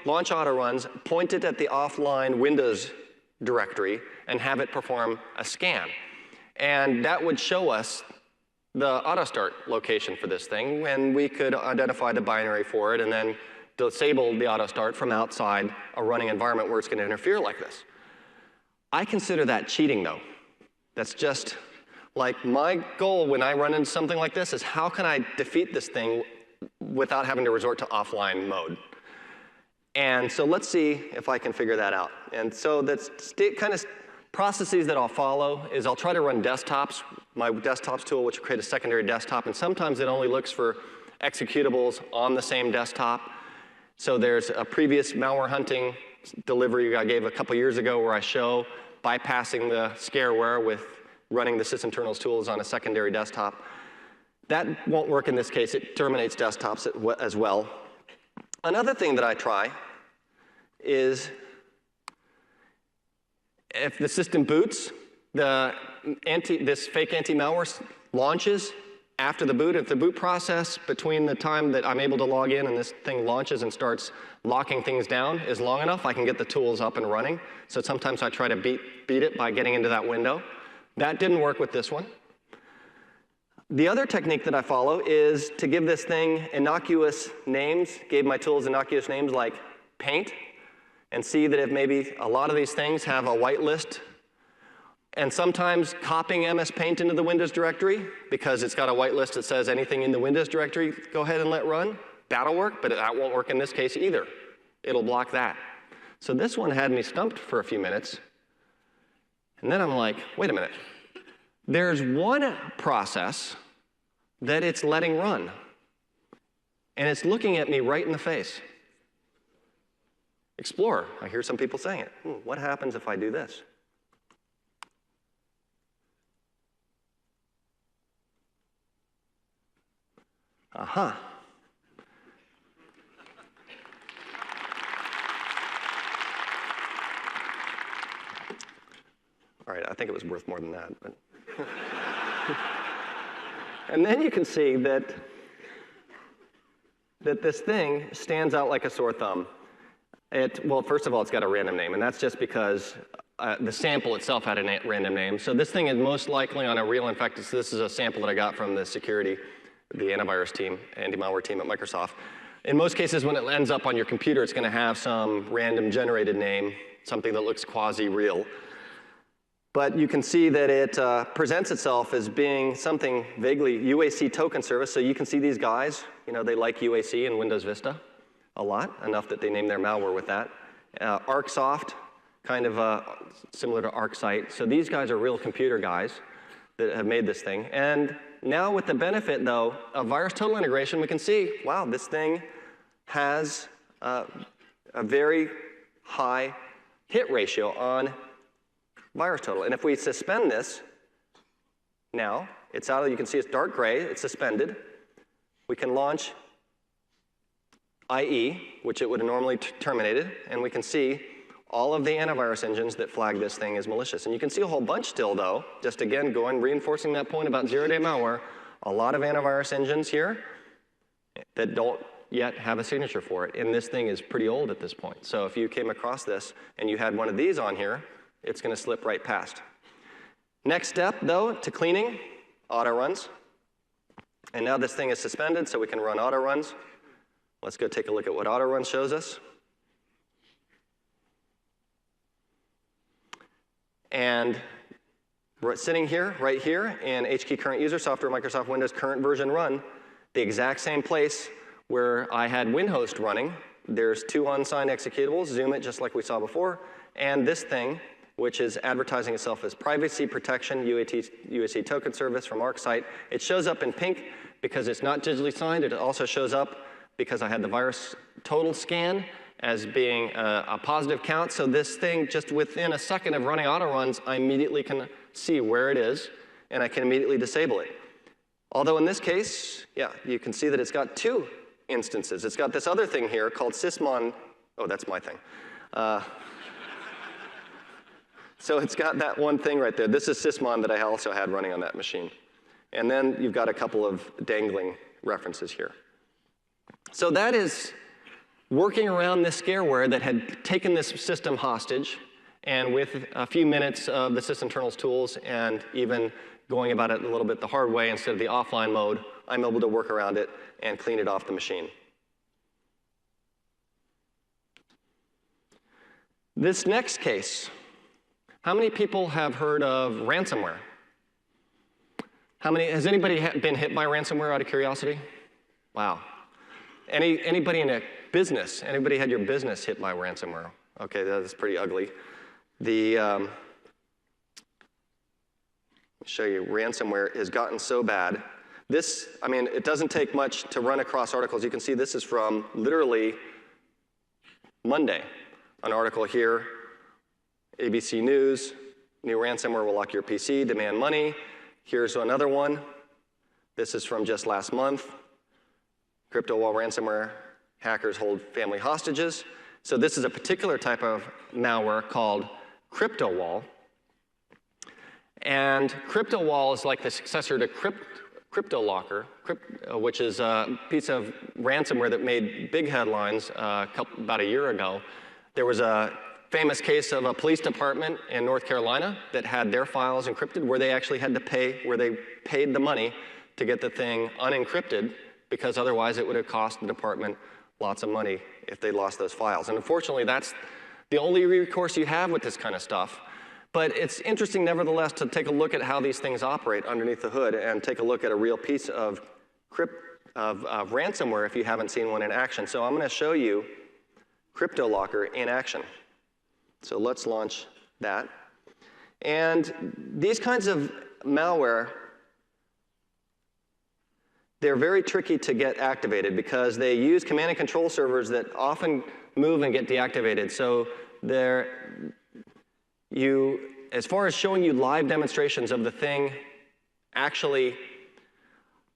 launch auto runs, point it at the offline Windows directory, and have it perform a scan. And that would show us the auto start location for this thing, and we could identify the binary for it and then disable the auto start from outside a running environment where it's going to interfere like this. I consider that cheating, though. That's just like my goal when I run into something like this is how can I defeat this thing without having to resort to offline mode. And so let's see if I can figure that out. And so that's kind of processes that I'll follow is I'll try to run desktops, my desktops tool, which will create a secondary desktop, and sometimes it only looks for executables on the same desktop. So there's a previous malware hunting delivery I gave a couple years ago where I show bypassing the scareware with running the sysinternals tools on a secondary desktop. That won't work in this case. It terminates desktops as well. Another thing that I try is if the system boots, this fake anti-malware launches after the boot. If the boot process between the time that I'm able to log in and this thing launches and starts locking things down is long enough, I can get the tools up and running. So sometimes I try to beat it by getting into that window. That didn't work with this one. The other technique that I follow is to give this thing innocuous names, gave my tools innocuous names like paint, and see that if maybe a lot of these things have a whitelist, and sometimes copying MS Paint into the Windows directory, because it's got a whitelist that says anything in the Windows directory, go ahead and let run. That'll work, but that won't work in this case either. It'll block that. So this one had me stumped for a few minutes, and then I'm like, wait a minute. There's one process that it's letting run, and it's looking at me right in the face. Explorer, I hear some people saying it. What happens if I do this? Aha. All right, I think it was worth more than that. But and then you can see that this thing stands out like a sore thumb. Well, first of all, it's got a random name, and that's just because the sample itself had a random name. So this thing is most likely on a real infected. So this is a sample that I got from the antivirus team, anti-malware team at Microsoft. In most cases, when it ends up on your computer, it's going to have some random generated name, something that looks quasi-real. But you can see that it presents itself as being something vaguely UAC token service. So you can see these guys, they like UAC in Windows Vista a lot, enough that they name their malware with that. ArcSoft, kind of similar to ArcSight. So these guys are real computer guys that have made this thing. And now with the benefit, though, of virus total integration, we can see, wow, this thing has a very high hit ratio on virus total. And if we suspend this, now, it's out of, you can see it's dark gray, it's suspended. We can launch IE, which it would have normally terminated, and we can see all of the antivirus engines that flag this thing as malicious. And you can see a whole bunch still, though. Just again, reinforcing that point about zero-day malware. A lot of antivirus engines here that don't yet have a signature for it. And this thing is pretty old at this point. So if you came across this and you had one of these on here, it's going to slip right past. Next step, though, to cleaning, auto runs. And now this thing is suspended, so we can run auto runs. Let's go take a look at what auto run shows us. And we're sitting here, right here, in HKey current user software, Microsoft Windows current version run, the exact same place where I had WinHost running. There's two unsigned executables, zoom it just like we saw before, and this thing, which is advertising itself as privacy protection UAT token service from ArcSight. It shows up in pink because it's not digitally signed. It also shows up because I had the virus total scan as being a positive count. So this thing, just within a second of running auto runs, I immediately can see where it is, and I can immediately disable it. Although in this case, yeah, you can see that it's got two instances. It's got this other thing here called sysmon. Oh, that's my thing. So it's got that one thing right there. This is sysmon that I also had running on that machine. And then you've got a couple of dangling references here. So that is working around this scareware that had taken this system hostage, and with a few minutes of the sysinternals tools and even going about it a little bit the hard way instead of the offline mode, I'm able to work around it and clean it off the machine. This next case, how many people have heard of ransomware? Has anybody been hit by ransomware out of curiosity? Wow. Anybody in a business, anybody had your business hit by ransomware? Okay, that is pretty ugly. Let me show you, ransomware has gotten so bad. This, I mean, it doesn't take much to run across articles. You can see this is from literally Monday. An article here, ABC News, new ransomware will lock your PC, demand money. Here's another one. This is from just last month. Crypto wall ransomware, hackers hold family hostages. So this is a particular type of malware called crypto wall. And crypto wall is like the successor to crypto locker, which is a piece of ransomware that made big headlines about a year ago. There was a famous case of a police department in North Carolina that had their files encrypted, where they actually had to pay, where they paid the money to get the thing unencrypted, because otherwise it would have cost the department lots of money if they lost those files. And unfortunately, that's the only recourse you have with this kind of stuff. But it's interesting, nevertheless, to take a look at how these things operate underneath the hood and take a look at a real piece of ransomware if you haven't seen one in action. So I'm going to show you CryptoLocker in action. So let's launch that. And these kinds of malware, they're very tricky to get activated because they use command and control servers that often move and get deactivated. So as far as showing you live demonstrations of the thing actually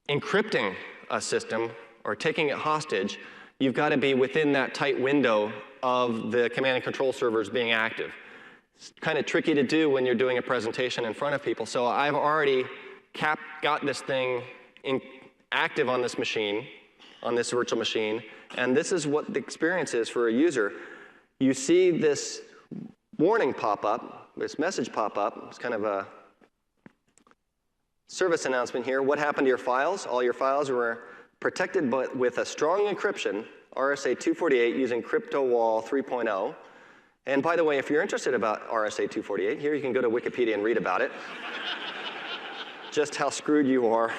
encrypting a system or taking it hostage, you've got to be within that tight window of the command and control servers being active. It's kind of tricky to do when you're doing a presentation in front of people. So I've already got this thing active on this machine, on this virtual machine, and this is what the experience is for a user. You see this warning pop up, this message pop up. It's kind of a service announcement here. What happened to your files? All your files were protected but with a strong encryption, RSA 248 using CryptoWall 3.0. And by the way, if you're interested about RSA 248, here you can go to Wikipedia and read about it. Just how screwed you are.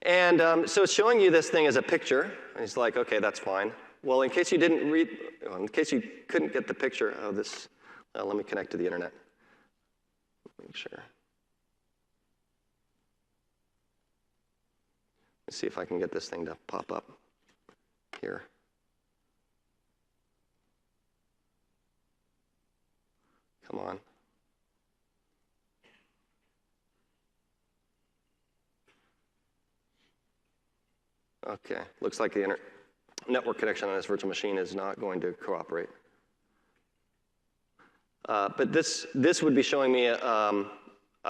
And so it's showing you this thing as a picture. And he's like, okay, that's fine. Well, in case you didn't read, in case you couldn't get the picture of this, let me connect to the internet. Make sure. Let's see if I can get this thing to pop up here. Come on. Okay, looks like the internet. network connection on this virtual machine is not going to cooperate. But this would be showing me a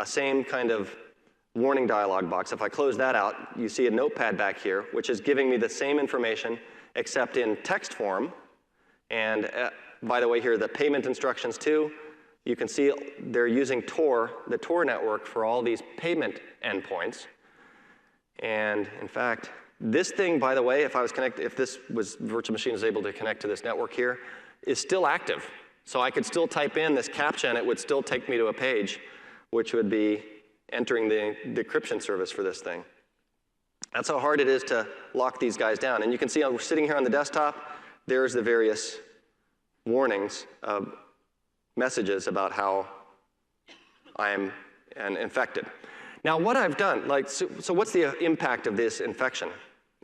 same kind of warning dialog box. If I close that out, you see a notepad back here, which is giving me the same information except in text form. And by the way, here are the payment instructions too. You can see they're using Tor, the Tor network, for all these payment endpoints. And in fact, this thing, by the way, if this virtual machine is able to connect to this network here, is still active. So I could still type in this CAPTCHA and it would still take me to a page, which would be entering the decryption service for this thing. That's how hard it is to lock these guys down. And you can see I'm sitting here on the desktop, there's the various warnings, messages about how I am infected. Now what I've done, so what's the impact of this infection?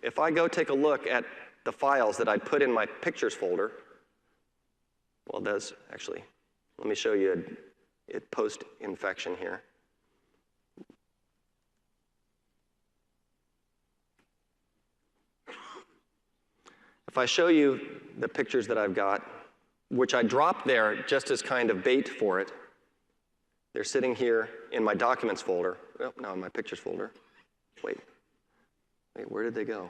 If I go take a look at the files that I put in my pictures folder, well, actually, let me show you a post-infection here. If I show you the pictures that I've got, which I dropped there just as kind of bait for it, they're sitting here in my documents folder. Oh, no, in my pictures folder. Wait, where did they go?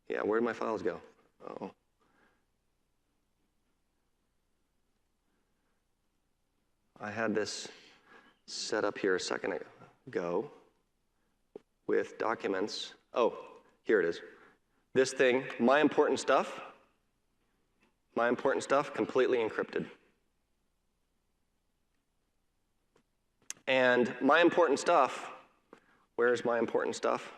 Yeah, where did my files go? Oh. I had this set up here a second ago with documents. Oh, here it is. This thing, my important stuff, completely encrypted. And my important stuff, where's my important stuff?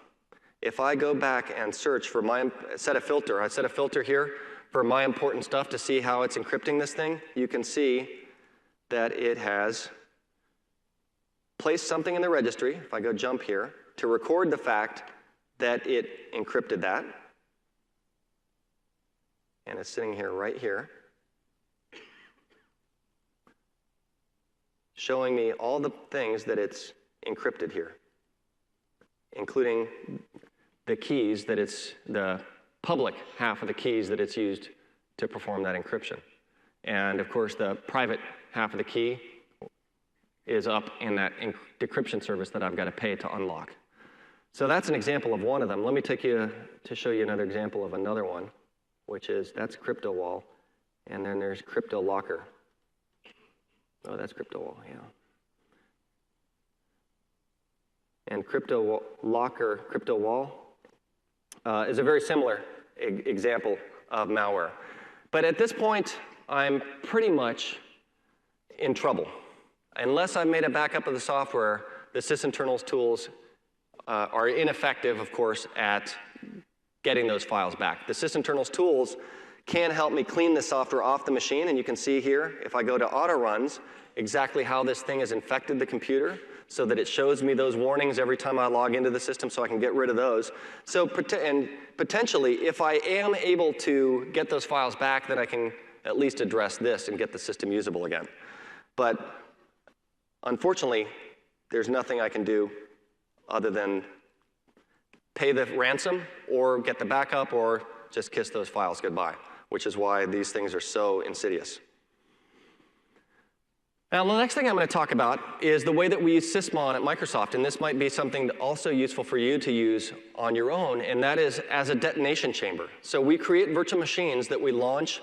If I go back and search for I set a filter here for my important stuff to see how it's encrypting this thing, you can see that it has placed something in the registry, if I go jump here, to record the fact that it encrypted that. And it's sitting here, right here, showing me all the things that it's encrypted here, including the keys that the public half of the keys that it's used to perform that encryption. And of course, the private half of the key is up in that decryption service that I've got to pay to unlock. So that's an example of one of them. Let me take you to show you another example of another one, which is, that's Crypto Wall, and then there's Crypto Locker. Oh, that's Crypto Wall, yeah. And Crypto Locker, Crypto Wall is a very similar example of malware. But at this point, I'm pretty much in trouble. Unless I've made a backup of the software, the sysinternals tools are ineffective, of course, at getting those files back. The sysinternals tools can help me clean the software off the machine, and you can see here, if I go to auto runs, exactly how this thing has infected the computer so that it shows me those warnings every time I log into the system so I can get rid of those. So, and potentially, if I am able to get those files back, then I can at least address this and get the system usable again. But unfortunately, there's nothing I can do other than pay the ransom or get the backup or just kiss those files goodbye, which is why these things are so insidious. Now, the next thing I'm going to talk about is the way that we use Sysmon at Microsoft, and this might be something also useful for you to use on your own, and that is as a detonation chamber. So we create virtual machines that we launch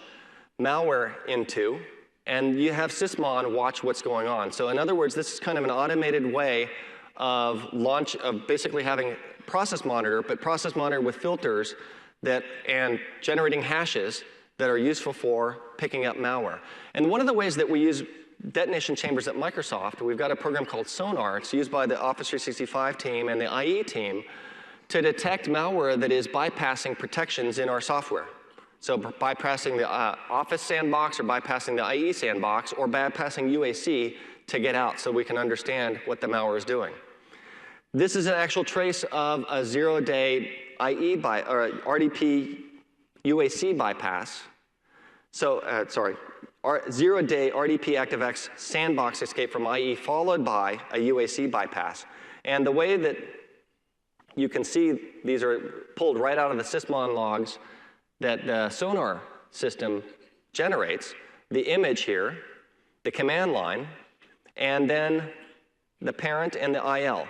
malware into, and you have Sysmon watch what's going on. So in other words, this is kind of an automated way of basically having process monitor, but process monitor with filters and generating hashes that are useful for picking up malware. And one of the ways that we use detonation chambers at Microsoft, we've got a program called Sonar. It's used by the Office 365 team and the IE team to detect malware that is bypassing protections in our software. So bypassing the Office sandbox or bypassing the IE sandbox or bypassing UAC to get out so we can understand what the malware is doing. This is an actual trace of a zero-day RDP UAC bypass. So, zero-day RDP ActiveX sandbox escape from IE followed by a UAC bypass. And the way that you can see these are pulled right out of the sysmon logs that the sonar system generates, the image here, the command line, and then the parent and the IL.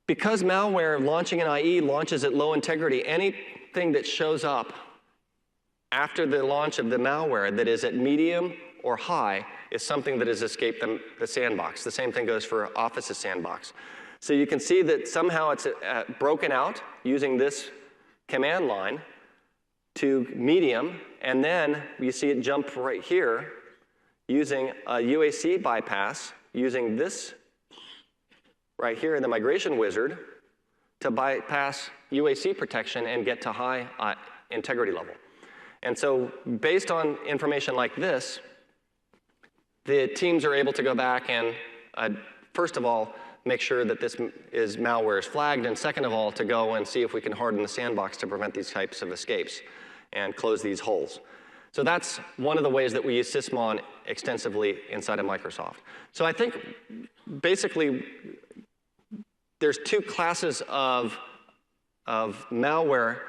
Because malware launching an IE launches at low integrity, anything that shows up after the launch of the malware that is at medium or high is something that has escaped the sandbox. The same thing goes for Office's sandbox. So you can see that somehow it's broken out using this command line to medium, and then you see it jump right here using a UAC bypass, using this right here in the migration wizard to bypass UAC protection and get to high integrity level. And so based on information like this, the teams are able to go back and, first of all, make sure that this malware is flagged, and second of all, to go and see if we can harden the sandbox to prevent these types of escapes and close these holes. So that's one of the ways that we use sysmon extensively inside of Microsoft. So I think basically there's two classes of malware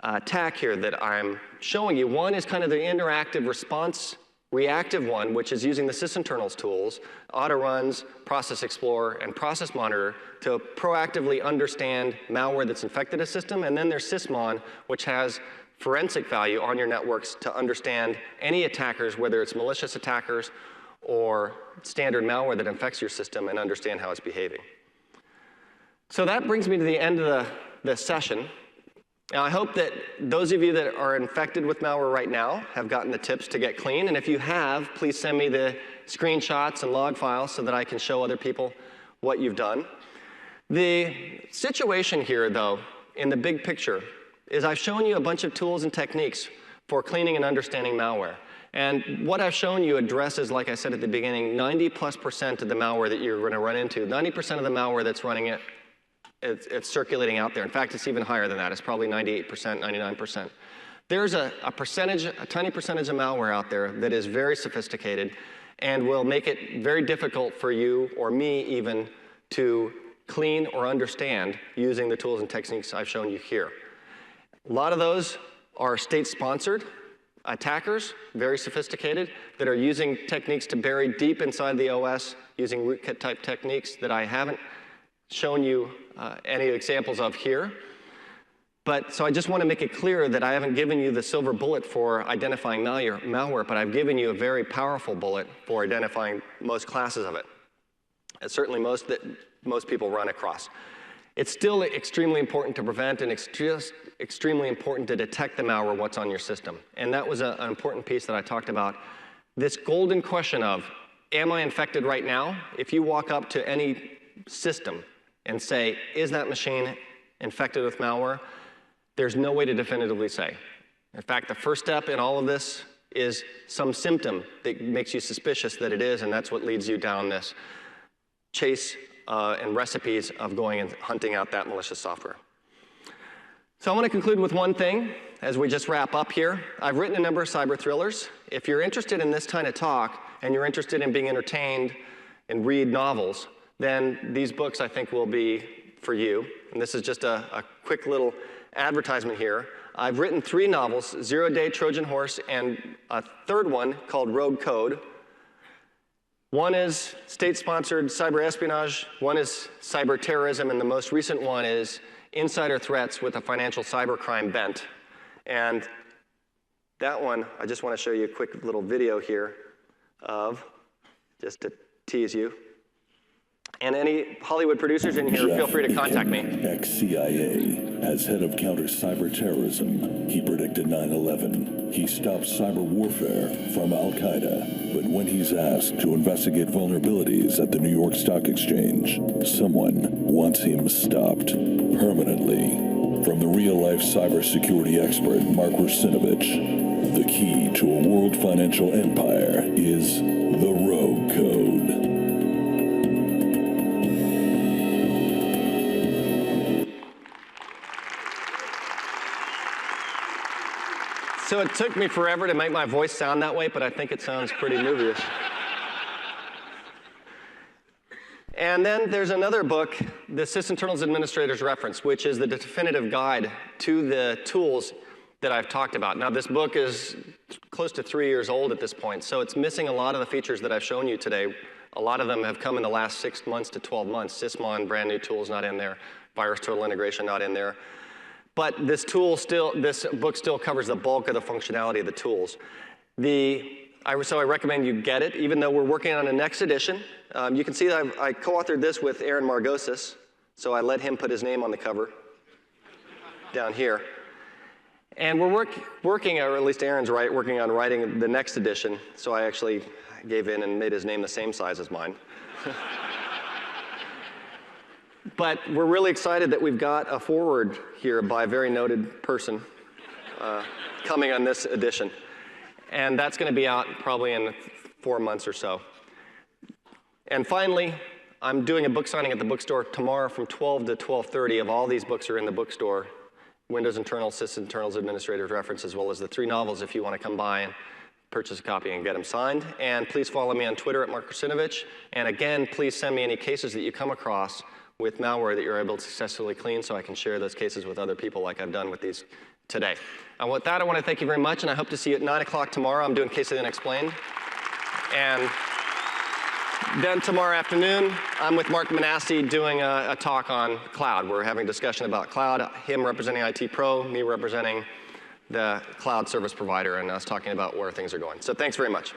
attack here that I'm showing you. One is kind of the interactive response reactive one, which is using the sysinternals tools, autoruns, process explorer, and process monitor to proactively understand malware that's infected a system. And then there's sysmon, which has forensic value on your networks to understand any attackers, whether it's malicious attackers or standard malware that infects your system, and understand how it's behaving. So that brings me to the end of the session. Now, I hope that those of you that are infected with malware right now have gotten the tips to get clean. And if you have, please send me the screenshots and log files so that I can show other people what you've done. The situation here, though, in the big picture, is I've shown you a bunch of tools and techniques for cleaning and understanding malware. And what I've shown you addresses, like I said at the beginning, 90+% of the malware that you're going to run into. 90% of the malware that's running it, it's circulating out there. In fact, it's even higher than that. It's probably 98%, 99%. There's a tiny percentage of malware out there that is very sophisticated and will make it very difficult for you or me even to clean or understand using the tools and techniques I've shown you here. A lot of those are state-sponsored attackers, very sophisticated, that are using techniques to bury deep inside the OS using rootkit type techniques that I haven't shown you any examples of here. But so I just want to make it clear that I haven't given you the silver bullet for identifying malware, but I've given you a very powerful bullet for identifying most classes of it. And certainly most that most people run across. It's still extremely important to prevent, and it's just extremely important to detect the malware, what's on your system. And that was an important piece that I talked about. This golden question of, am I infected right now? If you walk up to any system and say, is that machine infected with malware? There's no way to definitively say. In fact, the first step in all of this is some symptom that makes you suspicious that it is, and that's what leads you down this chase and recipes of going and hunting out that malicious software. So I want to conclude with one thing as we just wrap up here. I've written a number of cyber thrillers. If you're interested in this kind of talk and you're interested in being entertained and read novels, then these books I think will be for you. And this is just a quick little advertisement here. I've written 3 novels, Zero Day, Trojan Horse, and a third one called Rogue Code. One is state-sponsored cyber espionage, one is cyber terrorism, and the most recent one is insider threats with a financial cybercrime bent. And that one, I just want to show you a quick little video here of, just to tease you. And any Hollywood producers in here, feel free to contact me. Ex-CIA, as head of counter-cyberterrorism, he predicted 9/11. He stopped cyber warfare from Al-Qaeda. But when he's asked to investigate vulnerabilities at the New York Stock Exchange, someone wants him stopped permanently. From the real-life cybersecurity expert, Mark Rusinovich, the key to a world financial empire is the Rogue Code. So it took me forever to make my voice sound that way, but I think it sounds pretty movie-ish. And then there's another book, the Sysinternals Administrator's Reference, which is the definitive guide to the tools that I've talked about. Now, this book is close to 3 years old at this point, so it's missing a lot of the features that I've shown you today. A lot of them have come in the last 6 months to 12 months. Sysmon, brand new tools, not in there. Virus total integration, not in there. But this book still covers the bulk of the functionality of the tools. So I recommend you get it, even though we're working on a next edition. You can see that I co-authored this with Aaron Margosis, so I let him put his name on the cover down here. And we're working, or at least Aaron's working on writing the next edition, so I actually gave in and made his name the same size as mine. But we're really excited that we've got a foreword here by a very noted person coming on this edition. And that's going to be out probably in 4 months or so. And finally, I'm doing a book signing at the bookstore tomorrow from 12 to 12:30. All these books are in the bookstore. Windows Internal, Sysinternals Administrator's Reference, as well as the 3 novels if you want to come by and purchase a copy and get them signed. And please follow me on Twitter at Mark Rusinovich. And again, please send me any cases that you come across with malware that you're able to successfully clean so I can share those cases with other people like I've done with these today. And with that, I want to thank you very much, and I hope to see you at 9 o'clock tomorrow. I'm doing Case of the Unexplained. And then tomorrow afternoon, I'm with Mark Manassi doing a talk on cloud. We're having a discussion about cloud, him representing IT Pro, me representing the cloud service provider, and us talking about where things are going. So thanks very much.